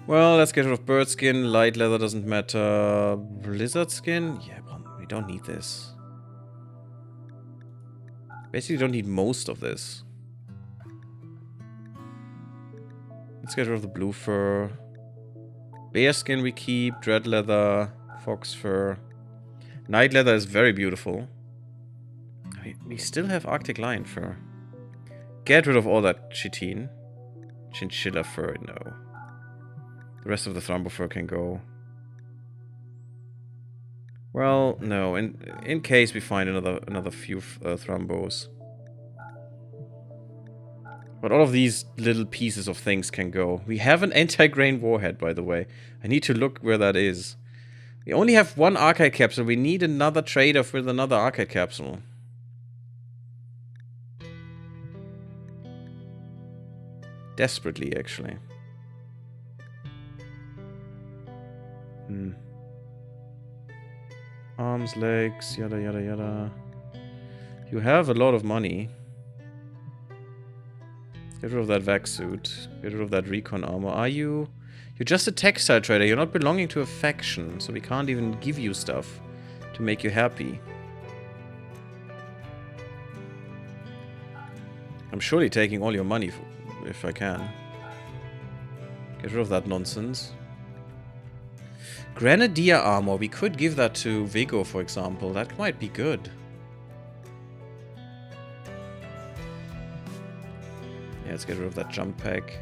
Well, let's get rid of bird skin. Light leather doesn't matter. Lizard skin? Yeah, well, we don't need this. Basically, don't need most of this. Let's get rid of the blue fur. Bear skin we keep. Dread leather. Fox fur. Night leather is very beautiful. I mean, we still have Arctic lion fur. Get rid of all that chitin. Chinchilla fur, no. The rest of the thrombo fur can go. Well, no. In case we find another few thrombos. But all of these little pieces of things can go. We have an anti-grain warhead, by the way. I need to look where that is. We only have one archive capsule. We need another trader with another archive capsule. Desperately, actually. Arms, legs, yada yada yada. You have a lot of money. Get rid of that vac suit. Get rid of that recon armor. Are you... You're just a textile trader. You're not belonging to a faction. So we can't even give you stuff to make you happy. I'm surely taking all your money if I can. Get rid of that nonsense. Grenadier armor. We could give that to Vigo, for example. That might be good. Yeah, let's get rid of that jump pack.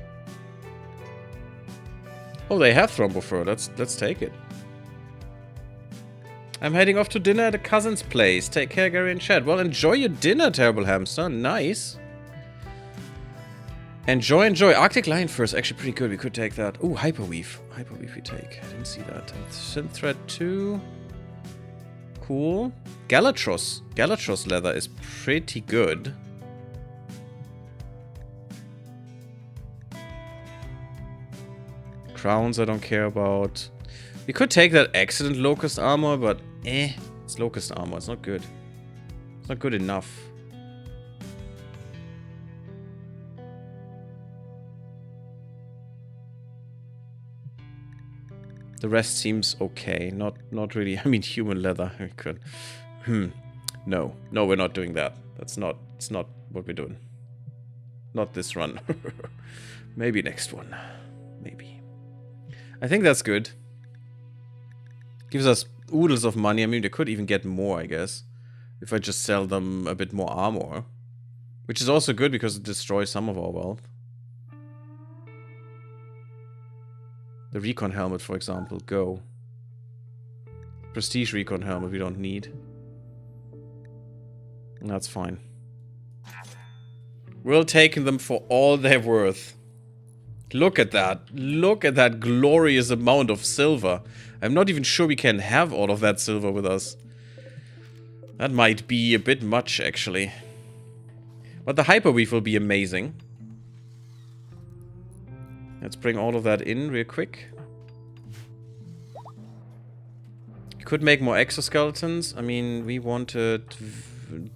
Oh, they have Thrombofur. Let's take it. I'm heading off to dinner at a cousin's place. Take care, Gary and Chad. Well, enjoy your dinner, Terrible Hamster. Nice. Enjoy, enjoy. Arctic Lion Fur, actually pretty good. We could take that. Ooh, Hyperweave. Hyperweave we take. I didn't see that. Synth Thread 2. Cool. Galatros. Galatros leather is pretty good. Crowns I don't care about. We could take that excellent Locust armor, but it's Locust armor. It's not good. It's not good enough. The rest seems okay. Not really. I mean, human leather. We could. No, we're not doing that. It's not what we're doing. Not this run. Maybe next one. Maybe. I think that's good. Gives us oodles of money. I mean, they could even get more, I guess. If I just sell them a bit more armor. Which is also good because it destroys some of our wealth. The Recon Helmet, for example. Go. Prestige Recon Helmet we don't need. That's fine. We'll take them for all they're worth. Look at that. Look at that glorious amount of silver. I'm not even sure we can have all of that silver with us. That might be a bit much, actually. But the Hyperweave will be amazing. Let's bring all of that in real quick. Could make more exoskeletons. I mean, we wanted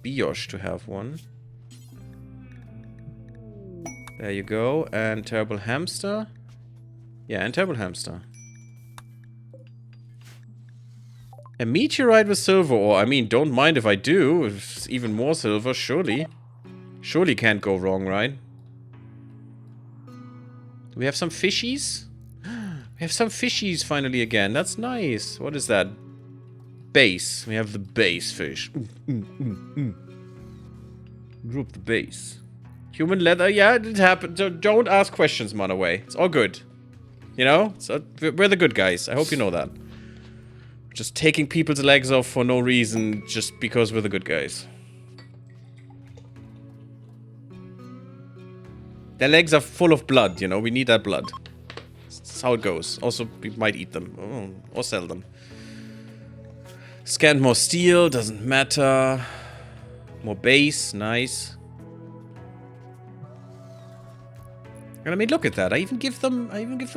Biosh to have one. There you go. And Terrible Hamster. Yeah, and Terrible Hamster. A meteorite with silver ore. I mean, don't mind if I do. It's even more silver, surely. Surely can't go wrong, right? Do we have some fishies? We have some fishies finally again. That's nice. What is that? Base. We have the base fish. Group the base. Human leather. Yeah, it happened. Don't ask questions, Monaway. It's all good. You know? So we're the good guys. I hope you know that. Just taking people's legs off for no reason, just because we're the good guys. Their legs are full of blood, you know? We need that blood. That's how it goes. Also, we might eat them. Or sell them. Scanned more steel, doesn't matter. More base, nice. And I mean, look at that. I even give them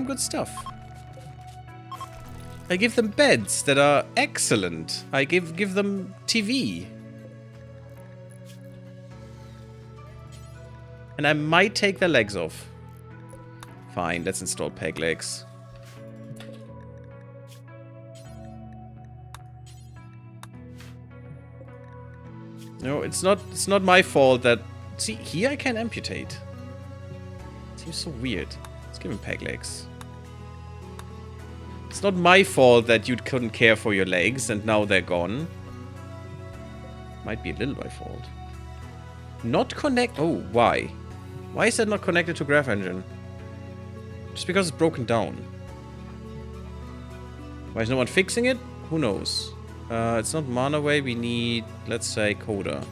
good stuff. I give them beds that are excellent. I give them TV. And I might take their legs off. Fine, let's install peg legs. No, it's not my fault that... See, here I can amputate. Seems so weird. Let's give him peg legs. It's not my fault that you couldn't care for your legs and now they're gone. Might be a little my fault. Not connect... Oh, why? Why is that not connected to Graph Engine? Just because it's broken down. Why is no one fixing it? Who knows? It's not Manaway. We need, let's say, Coda.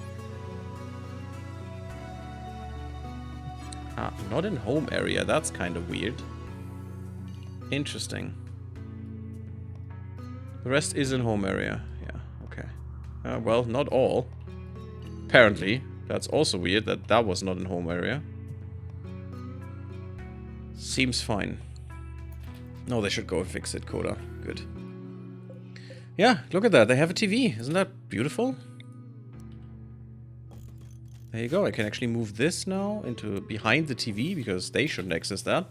Ah, not in home area. That's kind of weird. Interesting. The rest is in home area. Yeah, okay. Well, not all. Apparently. That's also weird that that was not in home area. Seems fine. No, they should go and fix it, Coda. Good. Yeah, look at that. They have a TV. Isn't that beautiful? There you go. I can actually move this now into behind the TV because they shouldn't access that.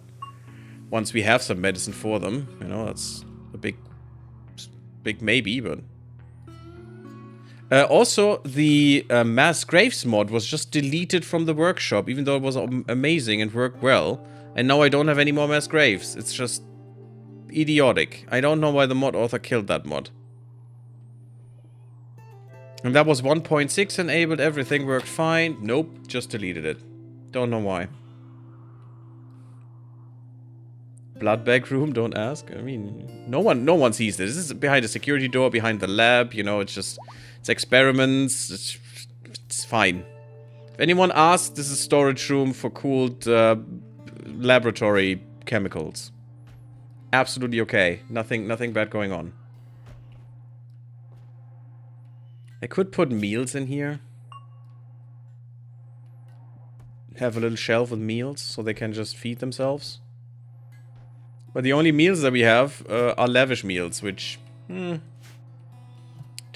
Once we have some medicine for them. You know, that's a big maybe, but... also, the Mass Graves mod was just deleted from the workshop, even though it was amazing and worked well. And now I don't have any more Mass Graves. It's just idiotic. I don't know why the mod author killed that mod. And that was 1.6 enabled, everything worked fine. Nope, just deleted it. Don't know why. Blood bag room, don't ask. I mean, no one sees this. This is behind a security door, behind the lab, you know, it's experiments. It's fine. If anyone asks, this is a storage room for cooled laboratory chemicals. Absolutely okay. Nothing bad going on. I could put meals in here. Have a little shelf with meals so they can just feed themselves. But the only meals that we have are lavish meals, which don't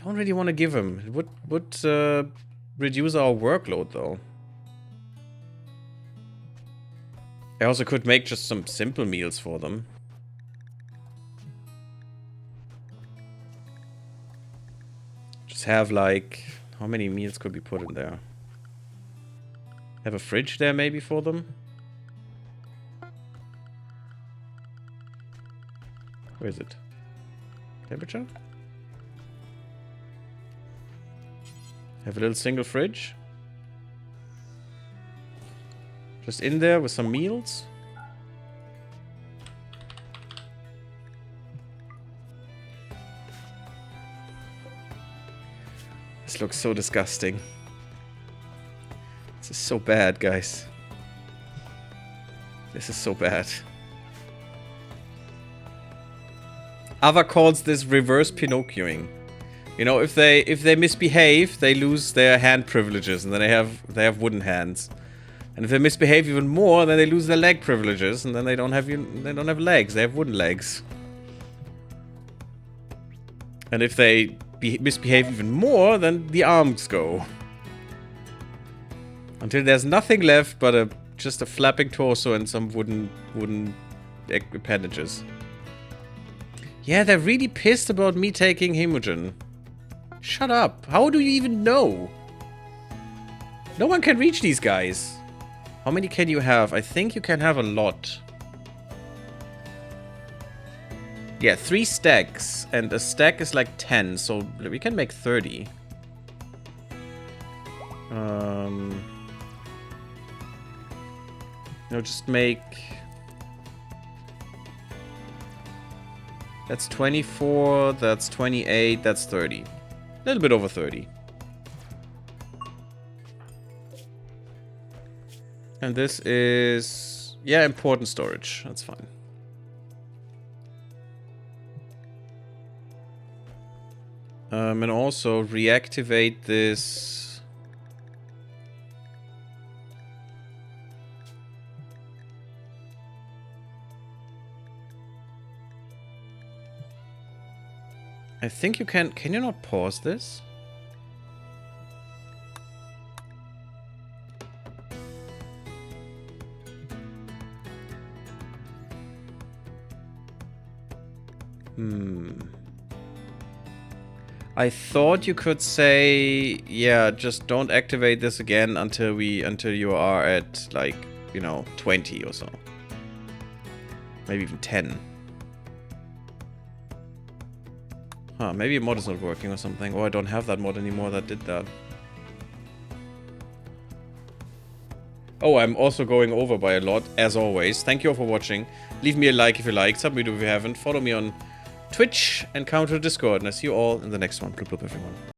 really want to give them. It would reduce our workload though. I also could make just some simple meals for them. Just have like, how many meals could we put in there? Have a fridge there maybe for them? Where is it? Temperature? Have a little single fridge. Just in there with some meals. This looks so disgusting. This is so bad, guys. This is so bad. Ava calls this reverse Pinocchioing. You know, if they misbehave, they lose their hand privileges, and then they have wooden hands. And if they misbehave even more, then they lose their leg privileges, and then they don't have legs. They have wooden legs. And if they misbehave even more, then the arms go. Until there's nothing left but just a flapping torso and some wooden appendages. Yeah, they're really pissed about me taking Hemogen. Shut up. How do you even know? No one can reach these guys. How many can you have? I think you can have a lot. Yeah, 3 stacks. And a stack is like 10, so we can make 30. No, just make... That's 24, that's 28, that's 30. A little bit over 30. And this is... yeah, important storage. That's fine. And also reactivate this... I think you can you not pause this? I thought you could say, yeah, just don't activate this again until you are at, like, you know, 20 or so. Maybe even 10. Huh, maybe a mod is not working or something. Or I don't have that mod anymore that did that. Oh, I'm also going over by a lot, as always. Thank you all for watching. Leave me a like if you liked, submit if you haven't. Follow me on Twitch and Counter Discord. And I see you all in the next one. Blub blub, everyone.